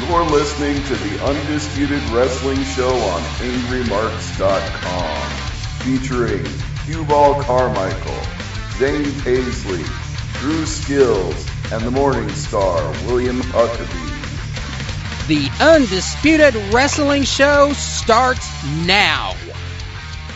You're listening to the Undisputed Wrestling Show on AngryMarks.com, featuring Seabolt Carmichael, Zane Paisley, Drew Skills, and the Morning Star, William Huckabee. The Undisputed Wrestling Show starts now.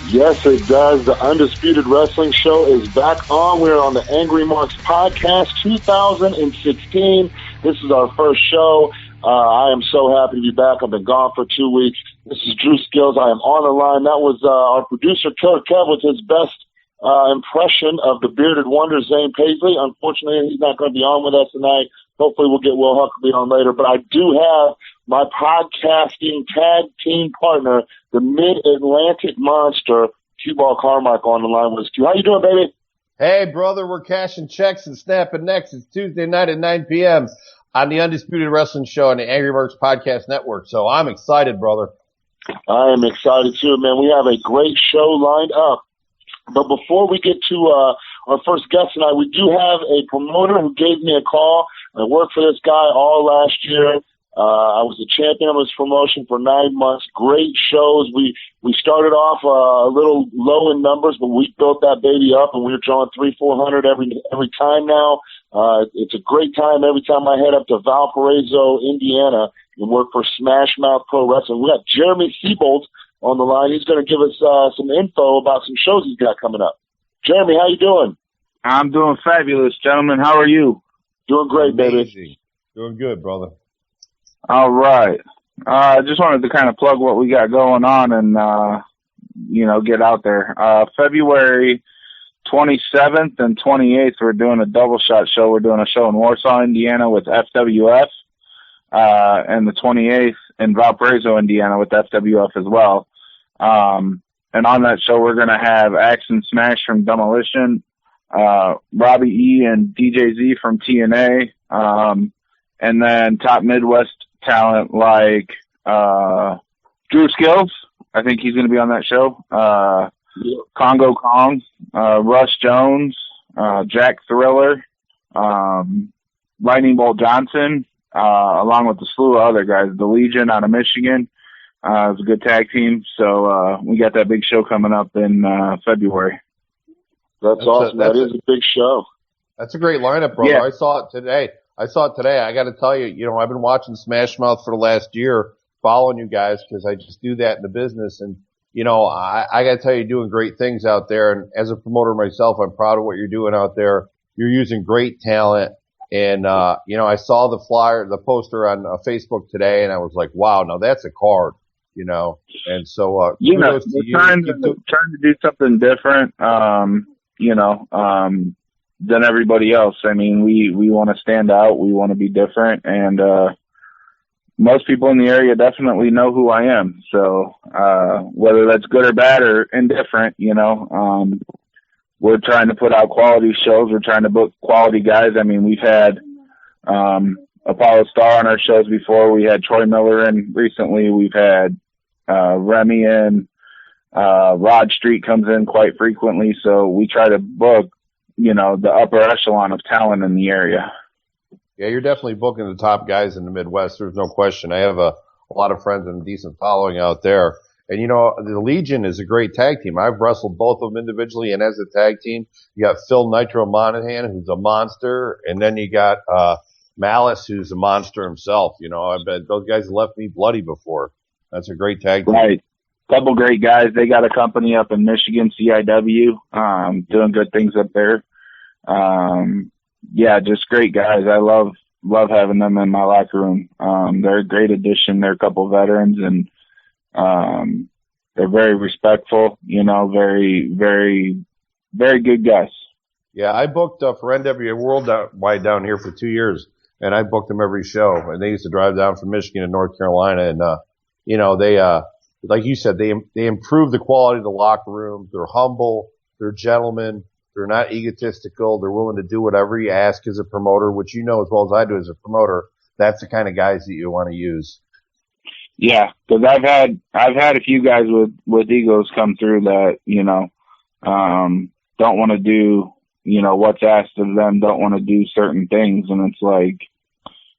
Yes, it does. The Undisputed Wrestling Show is back on. We're on the Angry Marks Podcast 2016. This is our first show. I am so happy to be back. I've been gone for 2 weeks. This is Drew Skills. I am on the line. That was our producer, Killer Kev, with his best impression of the bearded wonder, Zane Paisley. Unfortunately, he's not going to be on with us tonight. Hopefully, we'll get Will Huckabee on later. But I do have my podcasting tag team partner, the Mid-Atlantic Monster, Seabolt Carmichael, on the line with us. How you doing, baby? Hey, brother, we're cashing checks and snapping necks. It's Tuesday night at 9 p.m. on the Undisputed Wrestling Show on the Angry Marks Podcast Network. So I'm excited, brother. I am excited, too, man. We have a great show lined up. But before we get to our first guest tonight, we do have a promoter who gave me a call. I worked for this guy all last year. I was the champion of his promotion for 9 months. Great shows. We started off a little low in numbers, but we built that baby up, and we're drawing 300-400 every time now. It's a great time every time I head up to Valparaiso, Indiana, and work for Smash Mouth Pro Wrestling. We got Jeremy Seabolt on the line. He's going to give us some info about some shows he's got coming up. Jeremy, how you doing? I'm doing fabulous, gentlemen. How are you? Doing great, baby. Amazing. Doing good, brother. All right. I just wanted to kind of plug what we got going on and, get out there. February 27th and 28th, we're doing a double shot show. We're doing a show in Warsaw, Indiana with FWF, and the 28th in Valparaiso, Indiana with FWF as well. And on that show, we're going to have Axe and Smash from Demolition, Robbie E and DJ Z from TNA, and then top Midwest talent like Drew Skills. I think he's going to be on that show. Congo Kong, Russ Jones, Jack Thriller, Lightning Bolt Johnson, along with a slew of other guys. The Legion out of Michigan. It's a good tag team. So we got that big show coming up in February. That's awesome. That is a big show. That's a great lineup, brother. Yeah. I saw it today. I got to tell you, I've been watching Smash Mouth for the last year, following you guys because I just do that in the business. And, I got to tell you, you're doing great things out there. And as a promoter myself, I'm proud of what you're doing out there. You're using great talent. And, I saw the flyer, the poster on Facebook today, and I was like, wow, now that's a card, And so, kudos to you. Trying to do something different, than everybody else. I mean, we want to stand out. We want to be different. And, most people in the area definitely know who I am. So, whether that's good or bad or indifferent, we're trying to put out quality shows. We're trying to book quality guys. I mean, we've had, Apollo Star on our shows before. We had Troy Miller in recently. We've had, Remy in, Rod Street comes in quite frequently. So we try to book, the upper echelon of talent in the area. Yeah, you're definitely booking the top guys in the Midwest. There's no question. I have a lot of friends and a decent following out there. And, the Legion is a great tag team. I've wrestled both of them individually and as a tag team. You got Phil Nitro Monahan, who's a monster. And then you got Malice, who's a monster himself. I bet those guys left me bloody before. That's a great tag team. Right. Couple great guys. They got a company up in Michigan, CIW, doing good things up there. Yeah, just great guys. I love having them in my locker room. They're a great addition. They're a couple veterans, and they're very respectful, very, very, very good guys. Yeah, I booked for NWA Worldwide down here for 2 years, and I booked them every show. And they used to drive down from Michigan to North Carolina, and they like you said, they improve the quality of the locker room. They're humble, they're gentlemen. They're not egotistical. They're willing to do whatever you ask as a promoter, which as well as I do as a promoter. That's the kind of guys that you want to use. Yeah, because I've had a few guys with egos come through that don't want to do what's asked of them, don't want to do certain things, and it's like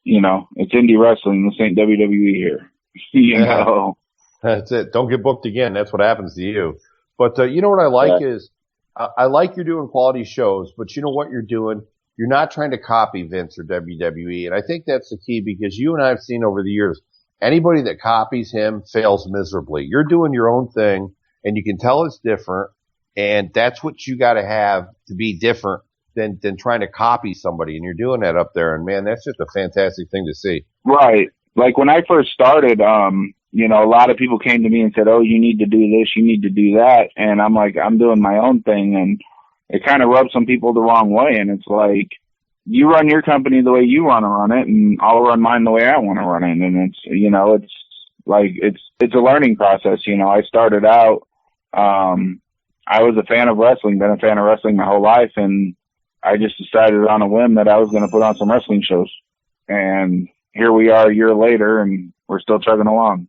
it's indie wrestling. This ain't WWE here. you know. That's it. Don't get booked again. That's what happens to you. But you know what I like is I like you're doing quality shows, but you know what you're doing? You're not trying to copy Vince or WWE. And I think that's the key, because you and I have seen over the years, anybody that copies him fails miserably. You're doing your own thing, and you can tell it's different. And that's what you got to have to be different than trying to copy somebody. And you're doing that up there. And man, that's just a fantastic thing to see. Right. Like when I first started, a lot of people came to me and said, "Oh, you need to do this, you need to do that." And I'm like, I'm doing my own thing. And it kind of rubs some people the wrong way. And it's like, you run your company the way you want to run it, and I'll run mine the way I want to run it. And it's like, it's a learning process. I started out, I was a fan of wrestling, been a fan of wrestling my whole life. And I just decided on a whim that I was going to put on some wrestling shows. And here we are a year later, and we're still chugging along.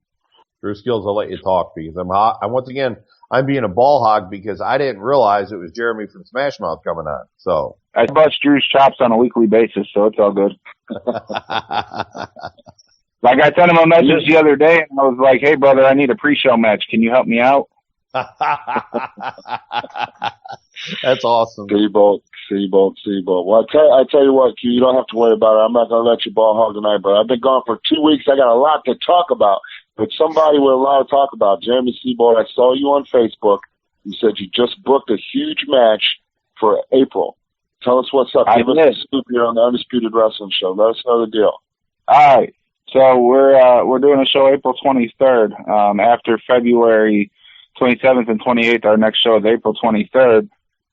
Drew Skills, I'll let you talk, because I'm being a ball hog because I didn't realize it was Jeremy from Smash Mouth coming on. So I bust Drew's chops on a weekly basis, so it's all good. Like I sent him a message the other day, and I was like, "Hey, brother, I need a pre-show match. Can you help me out?" That's awesome. Seabolt. Well, I tell you what, Q, you don't have to worry about it. I'm not going to let you ball hog tonight, but I've been gone for 2 weeks. I got a lot to talk about, but somebody with a lot to talk about. Jeremy Seabolt, I saw you on Facebook. You said you just booked a huge match for April. Tell us what's up. Give us a scoop here on the Undisputed Wrestling Show. Let us know the deal. All right. So we're doing a show April 23rd. After February 27th and 28th, our next show is April 23rd.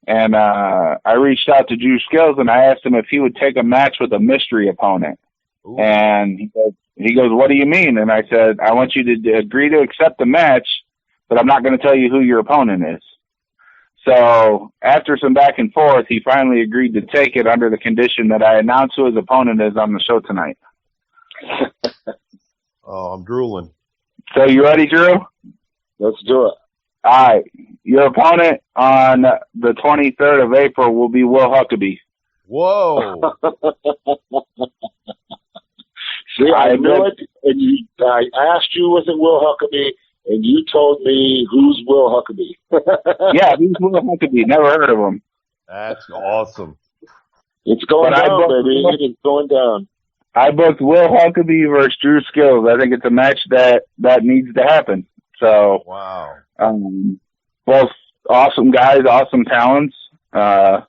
And I reached out to Drew Skills, and I asked him if he would take a match with a mystery opponent. Ooh. And he goes, "What do you mean?" And I said, "I want you to agree to accept the match, but I'm not going to tell you who your opponent is." So after some back and forth, he finally agreed to take it under the condition that I announce who his opponent is on the show tonight. Oh, I'm drooling. So you ready, Drew? Let's do it. All right. Your opponent on the 23rd of April will be Will Huckabee. Whoa. See, I knew it, and I asked you, was it Will Huckabee, and you told me, who's Will Huckabee? Yeah, who's Will Huckabee? Never heard of him. That's awesome. It's going down, baby. It's going down. I booked Will Huckabee versus Drew Skills. I think it's a match that needs to happen. So, wow. Both awesome guys, awesome talents. So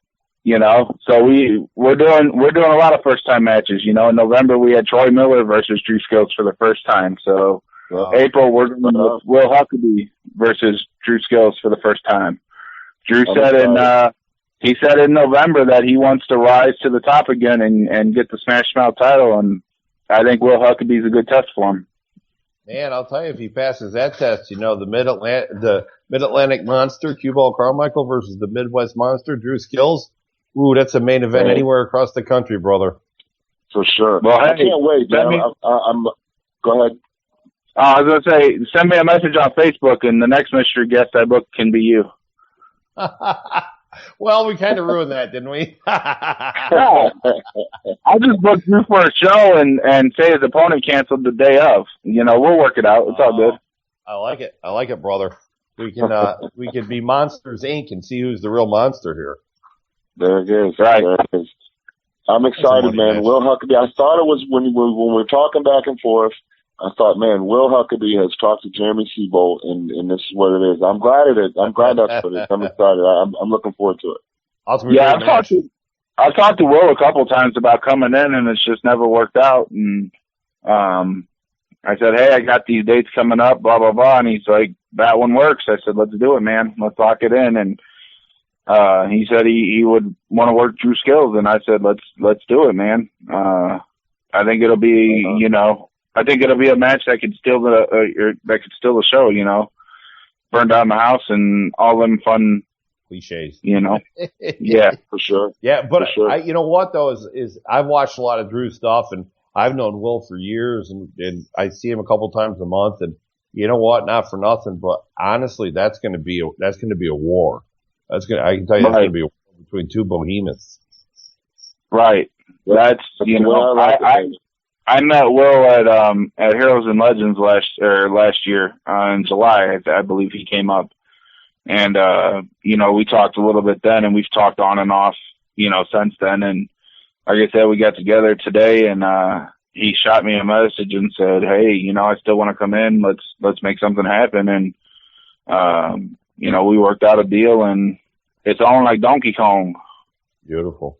we're doing a lot of first time matches. In November we had Troy Miller versus Drew Skills for the first time. So April we're doing Will Huckabee versus Drew Skills for the first time. Drew said in November that he wants to rise to the top again and get the Smash Mouth title, and I think Will Huckabee's a good test for him. Man, I'll tell you, if he passes that test, the Mid-Atlantic Monster, Q-Ball Carmichael versus the Midwest Monster, Drew Skills. Ooh, that's a main event anywhere across the country, brother. For sure. Well, I can't wait, man. Go ahead. I was going to say, send me a message on Facebook, and the next mystery guest I book can be you. Well, we kind of ruined that, didn't we? I just booked you for a show and say his opponent canceled the day of. We'll work it out. It's all good. I like it, brother. We can be Monsters Inc. and see who's the real monster here. There it is. Right. There it is. I'm excited, man. Will Huckabee. I thought it was when we're talking back and forth. I thought, man, Will Huckabee has talked to Jeremy Seabolt, and this is what it is. I'm glad it is. I'm glad that's what it is. I'm excited. I'm looking forward to it. Yeah, I've talked to Will a couple times about coming in, and it's just never worked out. And I said, "Hey, I got these dates coming up, blah blah blah," and he's like, "That one works." I said, "Let's do it, man. Let's lock it in." And he said he would want to work Drew Skills, and I said, "Let's do it, man." I think it'll be, I think it'll be a match that could steal the show, burn down the house and all them fun cliches, Yeah, for sure. Yeah, but sure. You know what though is I've watched a lot of Drew stuff, and I've known Will for years, and I see him a couple times a month, and you know what? Not for nothing, but honestly, that's going to be a war. I can tell you, that's going to be a war between two behemoths. Right. That's I met Will at Heroes and Legends last year in July. I believe he came up, and we talked a little bit then, and we've talked on and off, since then. And like I said, we got together today, and he shot me a message and said, "Hey, I still want to come in. Let's make something happen." And we worked out a deal, and it's on like Donkey Kong. Beautiful.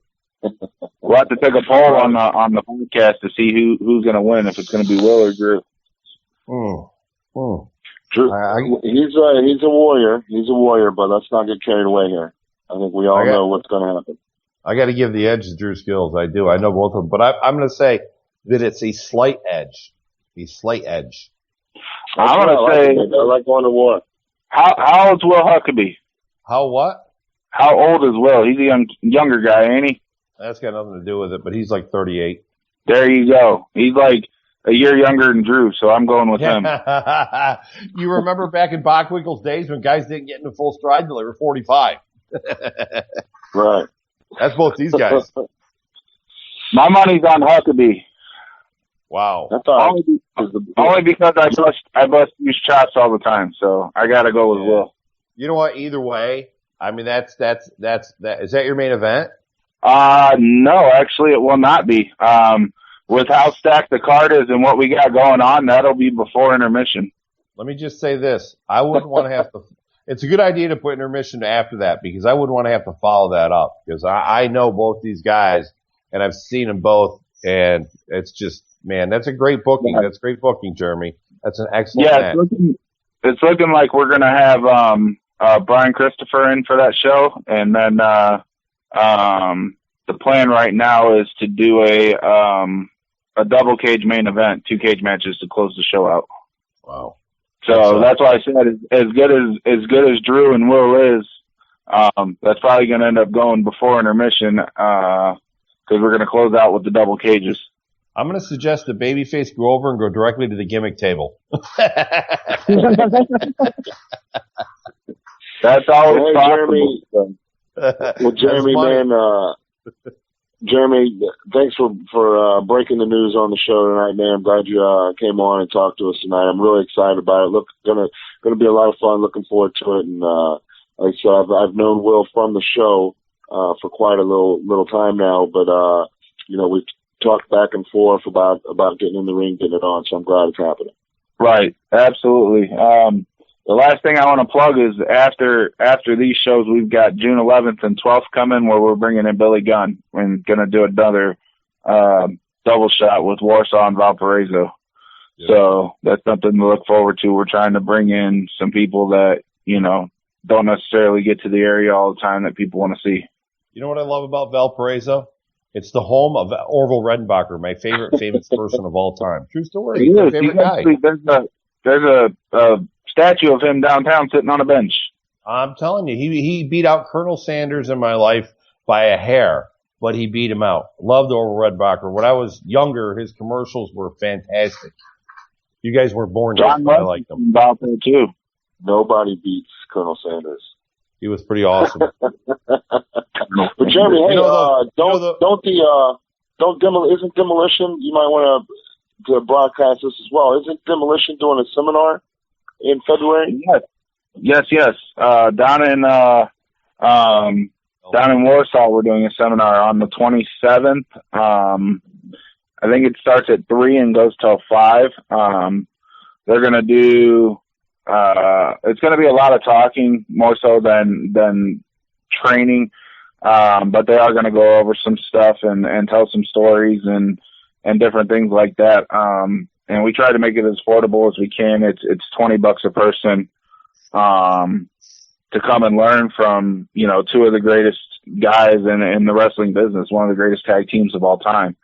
We'll have to take a poll on the podcast to see who's going to win, if it's going to be Will or Drew. Drew, he's a warrior. He's a warrior, but let's not get carried away here. I think we all know what's going to happen. I got to give the edge to Drew Skills. I do. I know both of them, but I'm going to say that it's a slight edge. A slight edge. I'm going to say I like going to war. How old's Will Huckabee? How what? How old is Will? He's a younger guy, ain't he? That's got nothing to do with it, but he's like 38. There you go. He's like a year younger than Drew, so I'm going with him. You remember back in Bachwinkle's days when guys didn't get into full stride until they were 45. Right. That's both these guys. My money's on Huckabee. Wow. That's all. Only because I bust these chops all the time, so I got to go with Will. You know what? Either way, I mean, that's that. Is that your main event? No, actually it will not be. With how stacked the card is and what we got going on, that'll be before intermission. Let me just say this. I wouldn't want to have to, it's a good idea to put intermission after that, because I wouldn't want to have to follow that up, because I know both these guys and I've seen them both, and it's just, man, that's a great booking. That's great booking, Jeremy. That's an excellent match. It's looking like we're going to have, Brian Christopher in for that show. And then, the plan right now is to do a double cage main event, 2 cage matches to close the show out. Wow. So that's why I said as good as Drew and Will is, that's probably going to end up going before intermission, because we're going to close out with the double cages. I'm going to suggest that Babyface go over and go directly to the gimmick table. That's always possible. Well, Jeremy, man, Jeremy, thanks for breaking the news on the show tonight, man. I'm glad you came on and talked to us tonight. I'm really excited about it. Gonna be a lot of fun. Looking forward to it. And like I said, I've known Will from the show for quite a little time now, but we've talked back and forth about getting in the ring, getting it on. So I'm glad it's happening. Right, absolutely. The last thing I want to plug is after these shows, we've got June 11th and 12th coming, where we're bringing in Billy Gunn and going to do another double shot with Warsaw and Valparaiso. Yeah. So that's something to look forward to. We're trying to bring in some people that, don't necessarily get to the area all the time that people want to see. You know what I love about Valparaiso? It's the home of Orville Redenbacher, my favorite famous person of all time. True story. He is. Favorite guy. There's a statue of him downtown sitting on a bench. I'm telling you, he beat out Colonel Sanders in my life by a hair, but he beat him out. Loved Orville Redenbacher. When I was younger, his commercials were fantastic. You guys weren't born yet, but I like them. About there too. Nobody beats Colonel Sanders. He was pretty awesome. But Jeremy, hey, isn't Demolition? You might want to broadcast this as well. Isn't Demolition doing a seminar in February? Yes. Down in Warsaw, we're doing a seminar on the 27th. I think it starts at 3 and goes till 5. They're going to do, it's going to be a lot of talking, more so than training. But they are going to go over some stuff and tell some stories and different things like that. And we try to make it as affordable as we can. It's $20 a person, to come and learn from, 2 of the greatest guys in the wrestling business, one of the greatest tag teams of all time.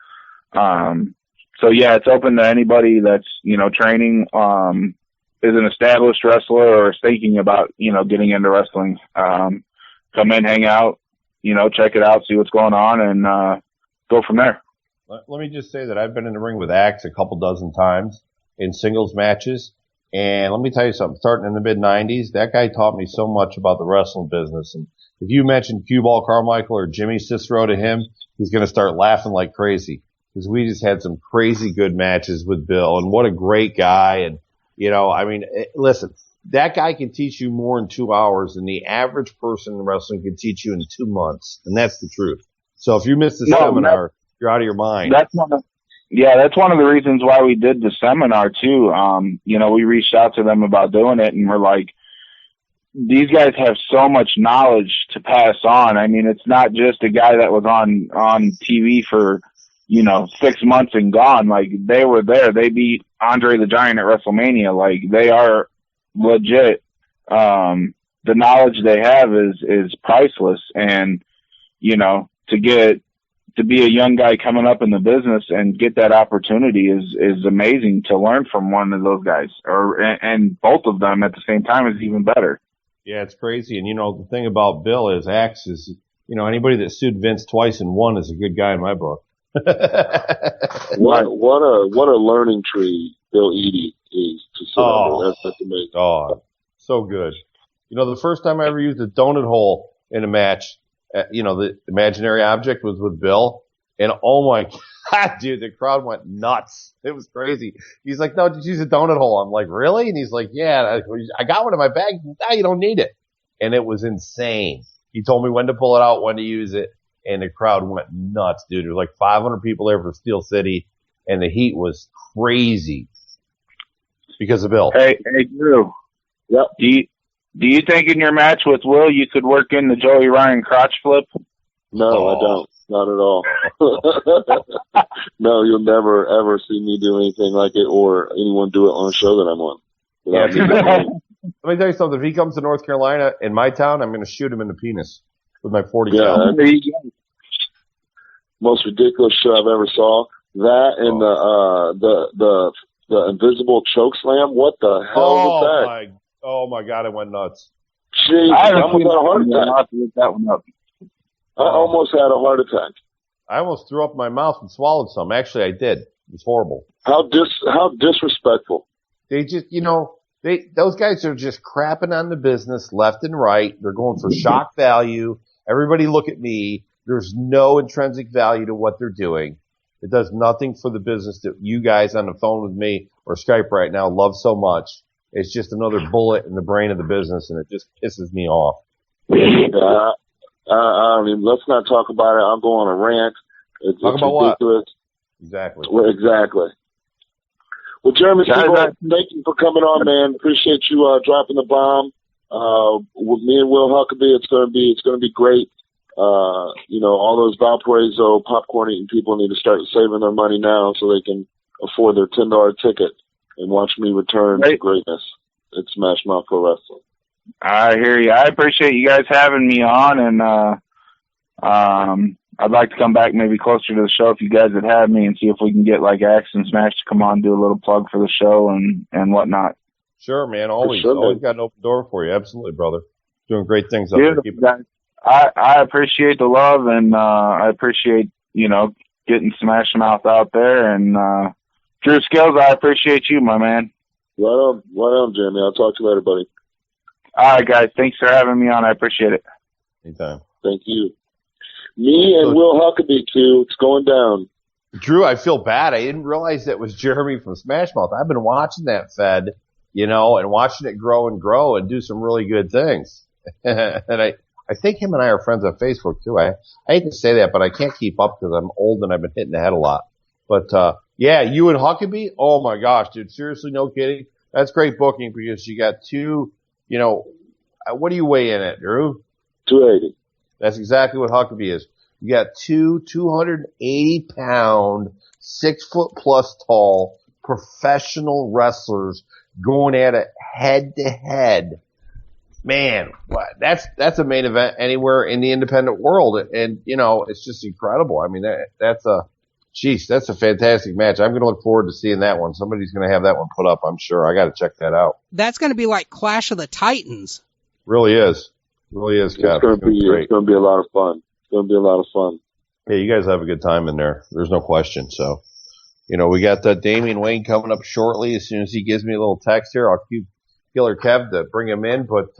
So yeah, it's open to anybody that's, training, is an established wrestler or is thinking about, getting into wrestling. Come in, hang out, check it out, see what's going on, and go from there. Let me just say that I've been in the ring with Axe a couple dozen times in singles matches. And let me tell you something, starting in the mid-90s, that guy taught me so much about the wrestling business. And if you mention Cue Ball Carmichael or Jimmy Cicero to him, he's going to start laughing like crazy. because we just had some crazy good matches with Bill, and what a great guy. And, listen, that guy can teach you more in 2 hours than the average person in wrestling can teach you in 2 months. And that's the truth. So if you miss the seminar, you're out of your mind. That's one of the reasons why we did the seminar too. We reached out to them about doing it, and we're like, these guys have so much knowledge to pass on. I mean, it's not just a guy that was on TV for, 6 months and gone. Like, they were there. They beat Andre the Giant at WrestleMania. Like, they are legit. The knowledge they have is priceless. And, to be a young guy coming up in the business and get that opportunity is amazing. To learn from one of those guys and both of them at the same time is even better. Yeah, it's crazy. And, the thing about Bill is Axe is, anybody that sued Vince twice and won is a good guy in my book. What a learning tree Bill Eadie is to sit under. That's amazing. Oh, so good. The first time I ever used a donut hole in a match, the imaginary object was with Bill, and oh my God, dude, the crowd went nuts. It was crazy. He's like, no, just use a donut hole. I'm like, really? And he's like, yeah, I got one in my bag. Now you don't need it. And it was insane. He told me when to pull it out, when to use it, and the crowd went nuts, dude. There was like 500 people there for Steel City, and the heat was crazy because of Bill. Hey, Drew. Yep. Do you think in your match with Will you could work in the Joey Ryan crotch flip? No, I don't. Not at all. No, you'll never, ever see me do anything like it or anyone do it on a show that I'm on. Let me tell you something. If he comes to North Carolina, in my town, I'm going to shoot him in the penis with my 40 cal. There you go. Most ridiculous show I've ever saw. That and the invisible choke slam. What the hell was that? Oh my God, I went nuts. Jeez, I almost had a heart attack. That one up. I almost had a heart attack. I almost threw up my mouth and swallowed some. Actually, I did. It was horrible. How disrespectful. They just, those guys are just crapping on the business left and right. They're going for shock value. Everybody look at me. There's no intrinsic value to what they're doing. It does nothing for the business that you guys on the phone with me or Skype right now love so much. It's just another bullet in the brain of the business, and it just pisses me off. I mean, let's not talk about it. I'll go on a rant. It's ridiculous. What? Exactly. Well, exactly. Well, Jeremy, thank you for coming on, man. Appreciate you dropping the bomb. With me and Will Huckabee, it's gonna be great. All those Valparaiso popcorn eating people need to start saving their money now so they can afford their $10 ticket and watch me return to greatness. It's Smash Mouth Pro Wrestling. I hear you. I appreciate you guys having me on, and I'd like to come back maybe closer to the show if you guys would have me and see if we can get like Axe and Smash to come on, do a little plug for the show and whatnot. Sure, man. Always got an open door for you. Absolutely, brother. Doing great things up there. Keep guys. I appreciate the love, and I appreciate, getting Smash Mouth out there. And Drew Skills, I appreciate you, my man. Right on, Jeremy. I'll talk to you later, buddy. All right, guys. Thanks for having me on. I appreciate it. Anytime. Thank you. Me and Will Huckabee, too. It's going down. Drew, I feel bad. I didn't realize that was Jeremy from Smash Mouth. I've been watching that Fed, and watching it grow and do some really good things. And I think him and I are friends on Facebook, too. I hate to say that, but I can't keep up because I'm old and I've been hitting the head a lot. But, yeah, you and Huckabee, oh, my gosh, dude. Seriously, no kidding. That's great booking because you got two, what do you weigh in at, Drew? 280. That's exactly what Huckabee is. You got two 280-pound, 6-foot-plus tall professional wrestlers going at it head-to-head. Man, that's a main event anywhere in the independent world. And it's just incredible. I mean, that's a fantastic match. I'm going to look forward to seeing that one. Somebody's going to have that one put up, I'm sure. I got to check that out. That's going to be like Clash of the Titans. Really is. Really is, Cap. It's going to be a lot of fun. It's going to be a lot of fun. Yeah, you guys have a good time in there. There's no question. So, we got Damian Wayne coming up shortly. As soon as he gives me a little text here, I'll keep Killer Kev to bring him in. But,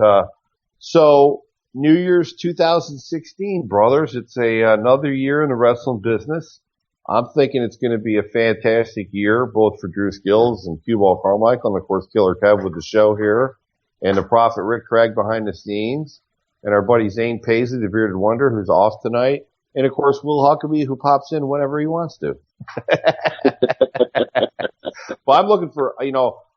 so New Year's 2016, brothers. It's another year in the wrestling business. I'm thinking it's going to be a fantastic year, both for Drew Skills and Cue Ball Carmichael, and of course Killer Kev with the show here, and the Prophet Rick Craig behind the scenes, and our buddy Zane Paisley, the Bearded Wonder, who's off tonight, and of course Will Huckabee, who pops in whenever he wants to. But I'm looking for,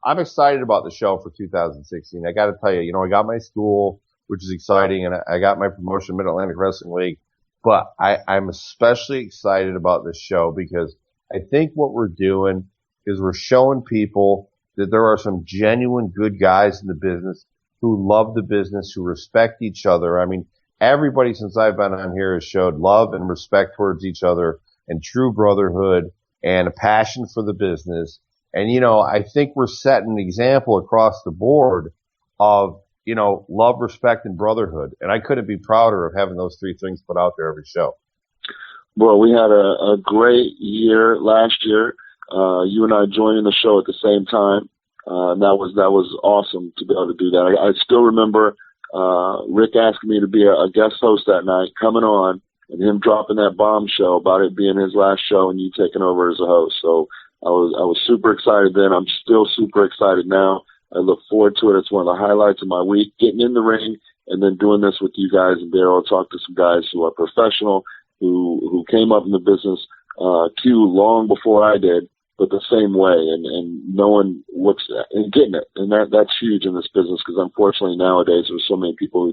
I'm excited about the show for 2016. I got to tell you, I got my school, which is exciting, and I got my promotion, Mid-Atlantic Wrestling League. But I'm especially excited about this show because I think what we're doing is we're showing people that there are some genuine good guys in the business who love the business, who respect each other. I mean, everybody since I've been on here has showed love and respect towards each other and true brotherhood and a passion for the business. And, I think we're setting an example across the board of, love, respect, and brotherhood. And I couldn't be prouder of having those three things put out there every show. Well, we had a great year last year. You and I joining the show at the same time. That was awesome to be able to do that. I still remember Rick asking me to be a guest host that night, coming on, and him dropping that bombshell about it being his last show and you taking over as a host. So I was super excited then. I'm still super excited now. I look forward to it. It's one of the highlights of my week, getting in the ring and then doing this with you guys and being able to talk to some guys who are professional, who came up in the business, Q long before I did, but the same way and knowing and getting it. And that's huge in this business because unfortunately nowadays there's so many people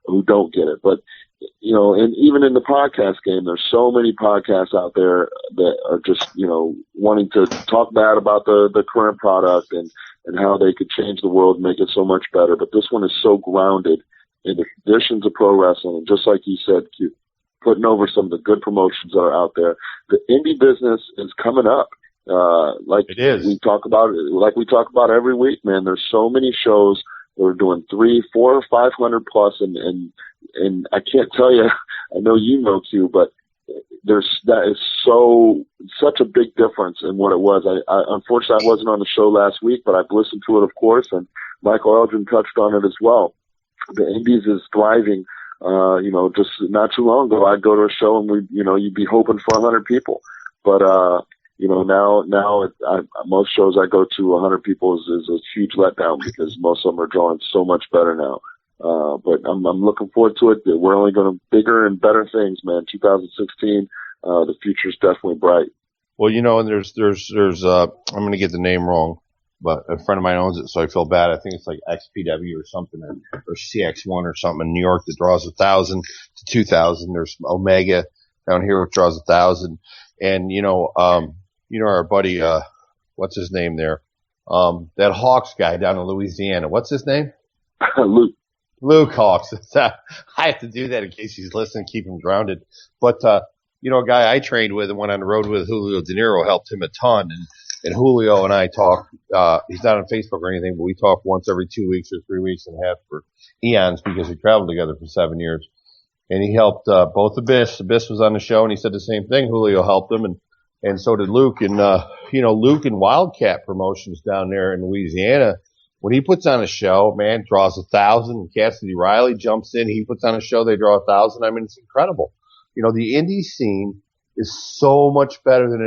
who don't get it. But, and even in the podcast game, there's so many podcasts out there that are just, wanting to talk bad about the current product and how they could change the world and make it so much better. But this one is so grounded in the traditions of pro wrestling. And just like you said, putting over some of the good promotions that are out there. The indie business is coming up. Like it is. We talk about every week, man. There's so many shows that are doing 300, 400, 500 plus, and I can't tell you. I know Q, but that is such a big difference in what it was. I unfortunately I wasn't on the show last week, but I've listened to it, of course, and Michael Eldrin touched on it as well. The Indies is thriving. Just not too long ago, I'd go to a show and you'd be hoping for 100 people, but now most shows I go to 100 people is a huge letdown because most of them are drawing so much better now. But I'm looking forward to it. We're only going to bigger and better things, man. 2016, the future's definitely bright. Well, and there's I'm going to get the name wrong, but a friend of mine owns it, so I feel bad. I think it's like XPW or something, or CX1 or something in New York that draws 1,000 to 2,000. There's Omega down here which draws 1,000, and our buddy, what's his name there? That Hawks guy down in Louisiana. What's his name? Luke Hawks. I have to do that in case he's listening, keep him grounded. But, a guy I trained with and went on the road with, Julio De Niro, helped him a ton. And Julio and I talk, he's not on Facebook or anything, but we talk once every 2 weeks or 3 weeks and a half for eons because we traveled together for 7 years. And he helped, both Abyss. Abyss was on the show and he said the same thing. Julio helped him and so did Luke. And, Luke and Wildcat Promotions down there in Louisiana, when he puts on a show, man, draws 1,000. Cassidy Riley jumps in. He puts on a show. They draw 1,000. I mean, it's incredible. The indie scene is so much better than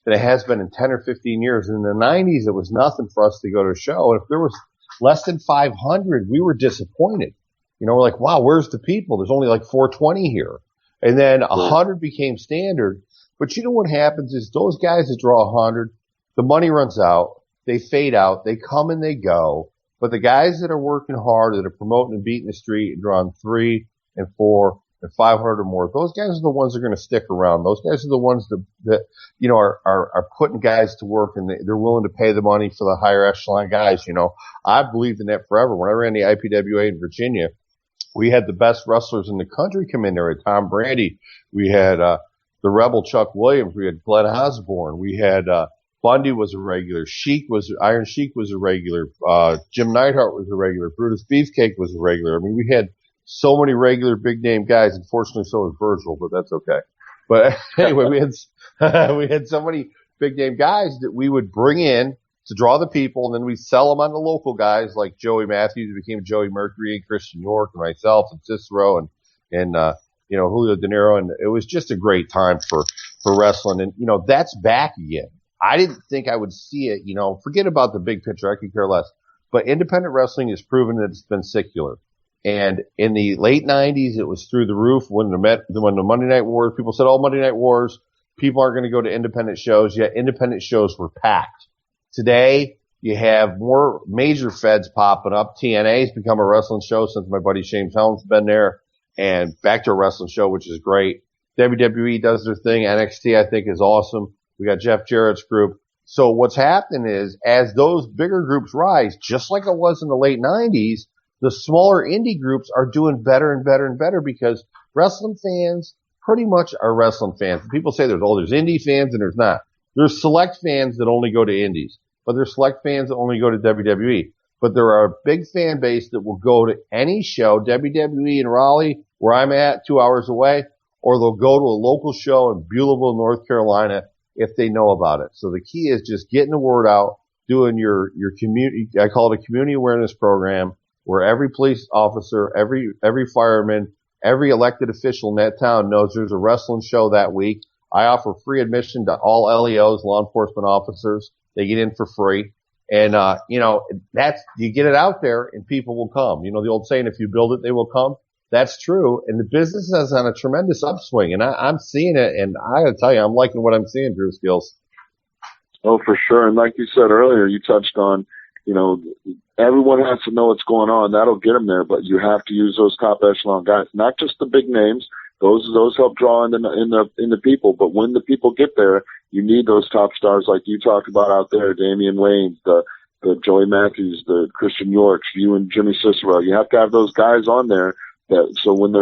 it has been in 10 or 15 years. In the 90s, it was nothing for us to go to a show. And if there was less than 500, we were disappointed. We're like, wow, where's the people? There's only like 420 here. And then 100 became standard. But what happens is those guys that draw 100, the money runs out. They fade out. They come and they go. But the guys that are working hard, that are promoting and beating the street and drawing 3 and 4 and 500 or more, those guys are the ones that are going to stick around. Those guys are the ones that are putting guys to work and they're willing to pay the money for the higher echelon guys. I believed in that forever. When I ran the IPWA in Virginia, we had the best wrestlers in the country come in there. We had Tom Brady. We had the Rebel Chuck Williams. We had Glenn Osborne. We had Bundy was a regular. Iron Sheik was a regular. Jim Neidhart was a regular. Brutus Beefcake was a regular. I mean, we had so many regular big name guys. Unfortunately, so was Virgil, but that's okay. But anyway, we had so many big name guys that we would bring in to draw the people, and then we sell them on the local guys like Joey Matthews, who became Joey Mercury, and Christian York, and myself, and Cicero, and Julio De Niro, and it was just a great time for for wrestling. And, that's back again. I didn't think I would see it, forget about the big picture. I could care less. But independent wrestling has proven that it's been secular. And in the late 90s, it was through the roof when the Monday Night Wars, people said, Monday Night Wars, people aren't going to go to independent shows. Yet independent shows were packed. Today, you have more major feds popping up. TNA's become a wrestling show since my buddy James Helm's been there, and back to a wrestling show, which is great. WWE does their thing. NXT, I think, is awesome. We got Jeff Jarrett's group. So what's happening is, as those bigger groups rise, just like it was in the late 90s, the smaller indie groups are doing better and better and better because wrestling fans pretty much are wrestling fans. People say there's indie fans and there's not. There's select fans that only go to indies, but there's select fans that only go to WWE. But there are a big fan base that will go to any show, WWE in Raleigh, where I'm at, 2 hours away, or they'll go to a local show in Beulaville, North Carolina, if they know about it. So the key is just getting the word out, doing your community, I call it a community awareness program, where every police officer, every fireman, every elected official in that town knows there's a wrestling show that week. I offer free admission to all LEOs, law enforcement officers. They get in for free. And, you get it out there and people will come. The old saying, if you build it, they will come. That's true. And the business is on a tremendous upswing. And I'm seeing it. And I got to tell you, I'm liking what I'm seeing, Drew Skills. Oh, for sure. And like you said earlier, you touched on, everyone has to know what's going on. That'll get them there, but you have to use those top echelon guys, not just the big names. Those help draw in the people. But when the people get there, you need those top stars like you talked about out there, Damian Wayne, the Joey Matthews, the Christian Yorks, you and Jimmy Cicero. You have to have those guys on there so when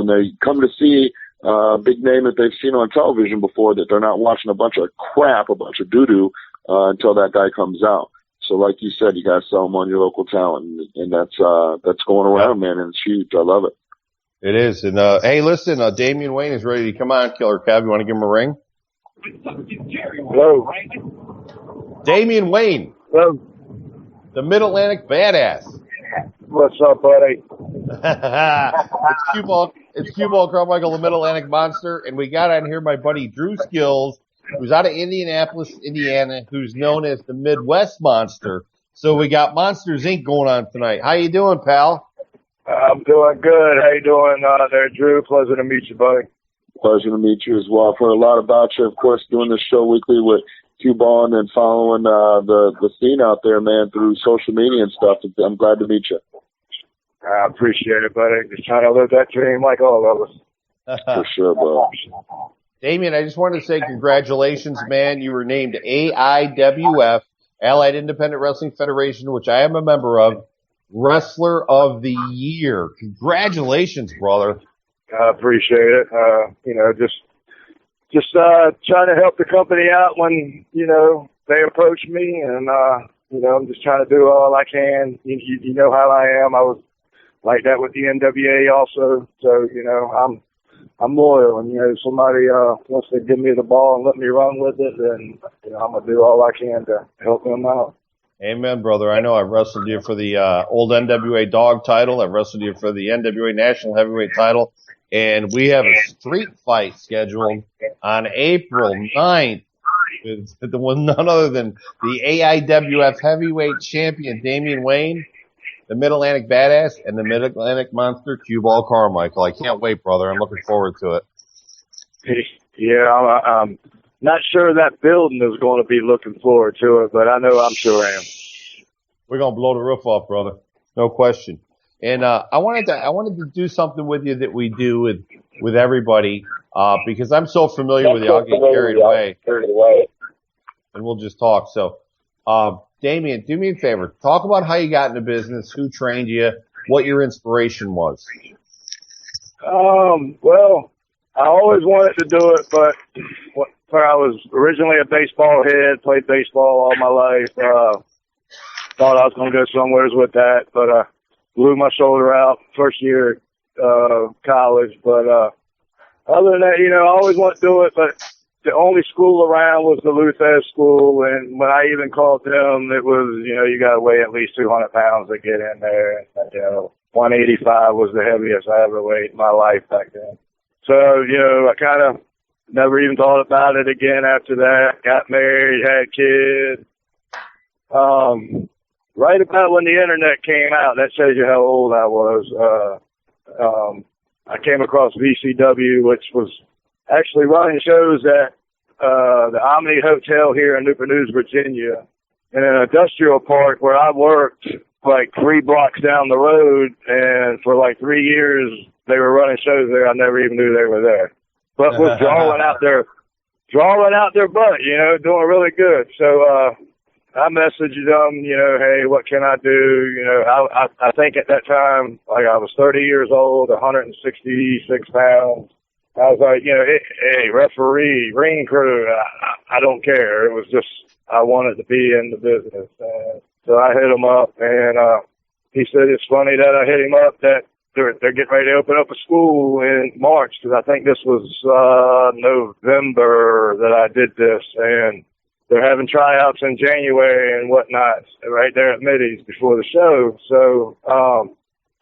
they come to see a big name that they've seen on television before, that they're not watching a bunch of crap, a bunch of doo-doo until that guy comes out. So like you said, you got to sell them on your local talent, and that's going around, man, and it's huge. I love it. It is. And, hey, listen, Damian Wayne is ready to come on, Killer Kev. You want to give him a ring? Hello. Damian Wayne. Hello. The Mid-Atlantic Badass. What's up, buddy? It's Cue Ball Carmichael, the Mid-Atlantic Monster, and we got on here my buddy Drew Skills, who's out of Indianapolis, Indiana, who's known as the Midwest Monster. So we got Monsters Inc. going on tonight. How you doing, pal? I'm doing good. How you doing there, Drew? Pleasure to meet you, buddy. Pleasure to meet you as well. I've heard a lot about you, of course, doing this show weekly with Cue Ball and then following the scene out there, man, through social media and stuff. I'm glad to meet you. I appreciate it, buddy. Just trying to live that dream like all of us. For sure, bro. Damien, I just wanted to say congratulations, man. You were named AIWF, Allied Independent Wrestling Federation, which I am a member of, Wrestler of the Year. Congratulations, brother. I appreciate it. Just trying to help the company out when, they approach me, and, I'm just trying to do all I can. You know how I am. I was like that with the NWA also. So, I'm loyal, and, if somebody wants to give me the ball and let me run with it, then, I'm going to do all I can to help them out. Amen, brother. I know I've wrestled you for the old NWA dog title. I've wrestled you for the NWA National Heavyweight title. And we have a street fight scheduled on April 9th with none other than the AIWF Heavyweight Champion Damian Wayne, the Mid-Atlantic Badass, and the Mid-Atlantic Monster Cue Ball Carmichael. I can't wait, brother. I'm looking forward to it. Yeah, I'm not sure that building is going to be looking forward to it, but I know I'm sure I am. We're going to blow the roof off, brother. No question. And I wanted to do something with you that we do with everybody because I'm so familiar with you, I'll get carried away. And we'll just talk. So, Damien, do me a favor. Talk about how you got into business, who trained you, what your inspiration was. Well, I always wanted to do it, but I was originally a baseball head, played baseball all my life. Thought I was going to go somewhere with that, but blew my shoulder out first year college. But other than that, I always wanted to do it, but the only school around was the Luther School, and when I even called them, it was, you got to weigh at least 200 pounds to get in there. And, 185 was the heaviest I ever weighed in my life back then. So, I kind of never even thought about it again after that. Got married, had kids. Right about when the internet came out, that shows you how old I was. I came across VCW, which was actually running shows at the Omni Hotel here in Newport News, Virginia, in an industrial park where I worked like 3 blocks down the road, and for like 3 years they were running shows there. I never even knew they were there, but was drawing out their butt, you know, doing really good. So I messaged them, you know, hey, what can I do? You know, I think at that time, like I was 30 years old, 166 pounds. I was like, you know, hey, referee, ring crew, I don't care. It was just, I wanted to be in the business. And so I hit him up, and he said it's funny that I hit him up that they're getting ready to open up a school in March, because I think this was November that I did this, and they're having tryouts in January and whatnot right there at Middy's before the show. So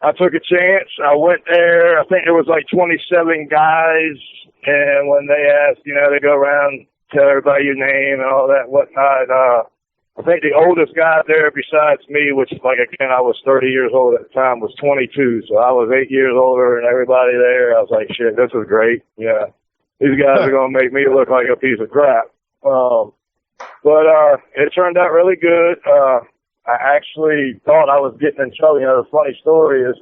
I took a chance. I went there. I think there was like 27 guys, and when they asked, you know, they go around, tell everybody your name and all that whatnot. I think the oldest guy there besides me, which, like, again, I was 30 years old at the time, was 22. So I was 8 years older than everybody there. I was like, shit, this is great. Yeah, these guys are going to make me look like a piece of crap. But it turned out really good. I actually thought I was getting in trouble. You know, the funny story is,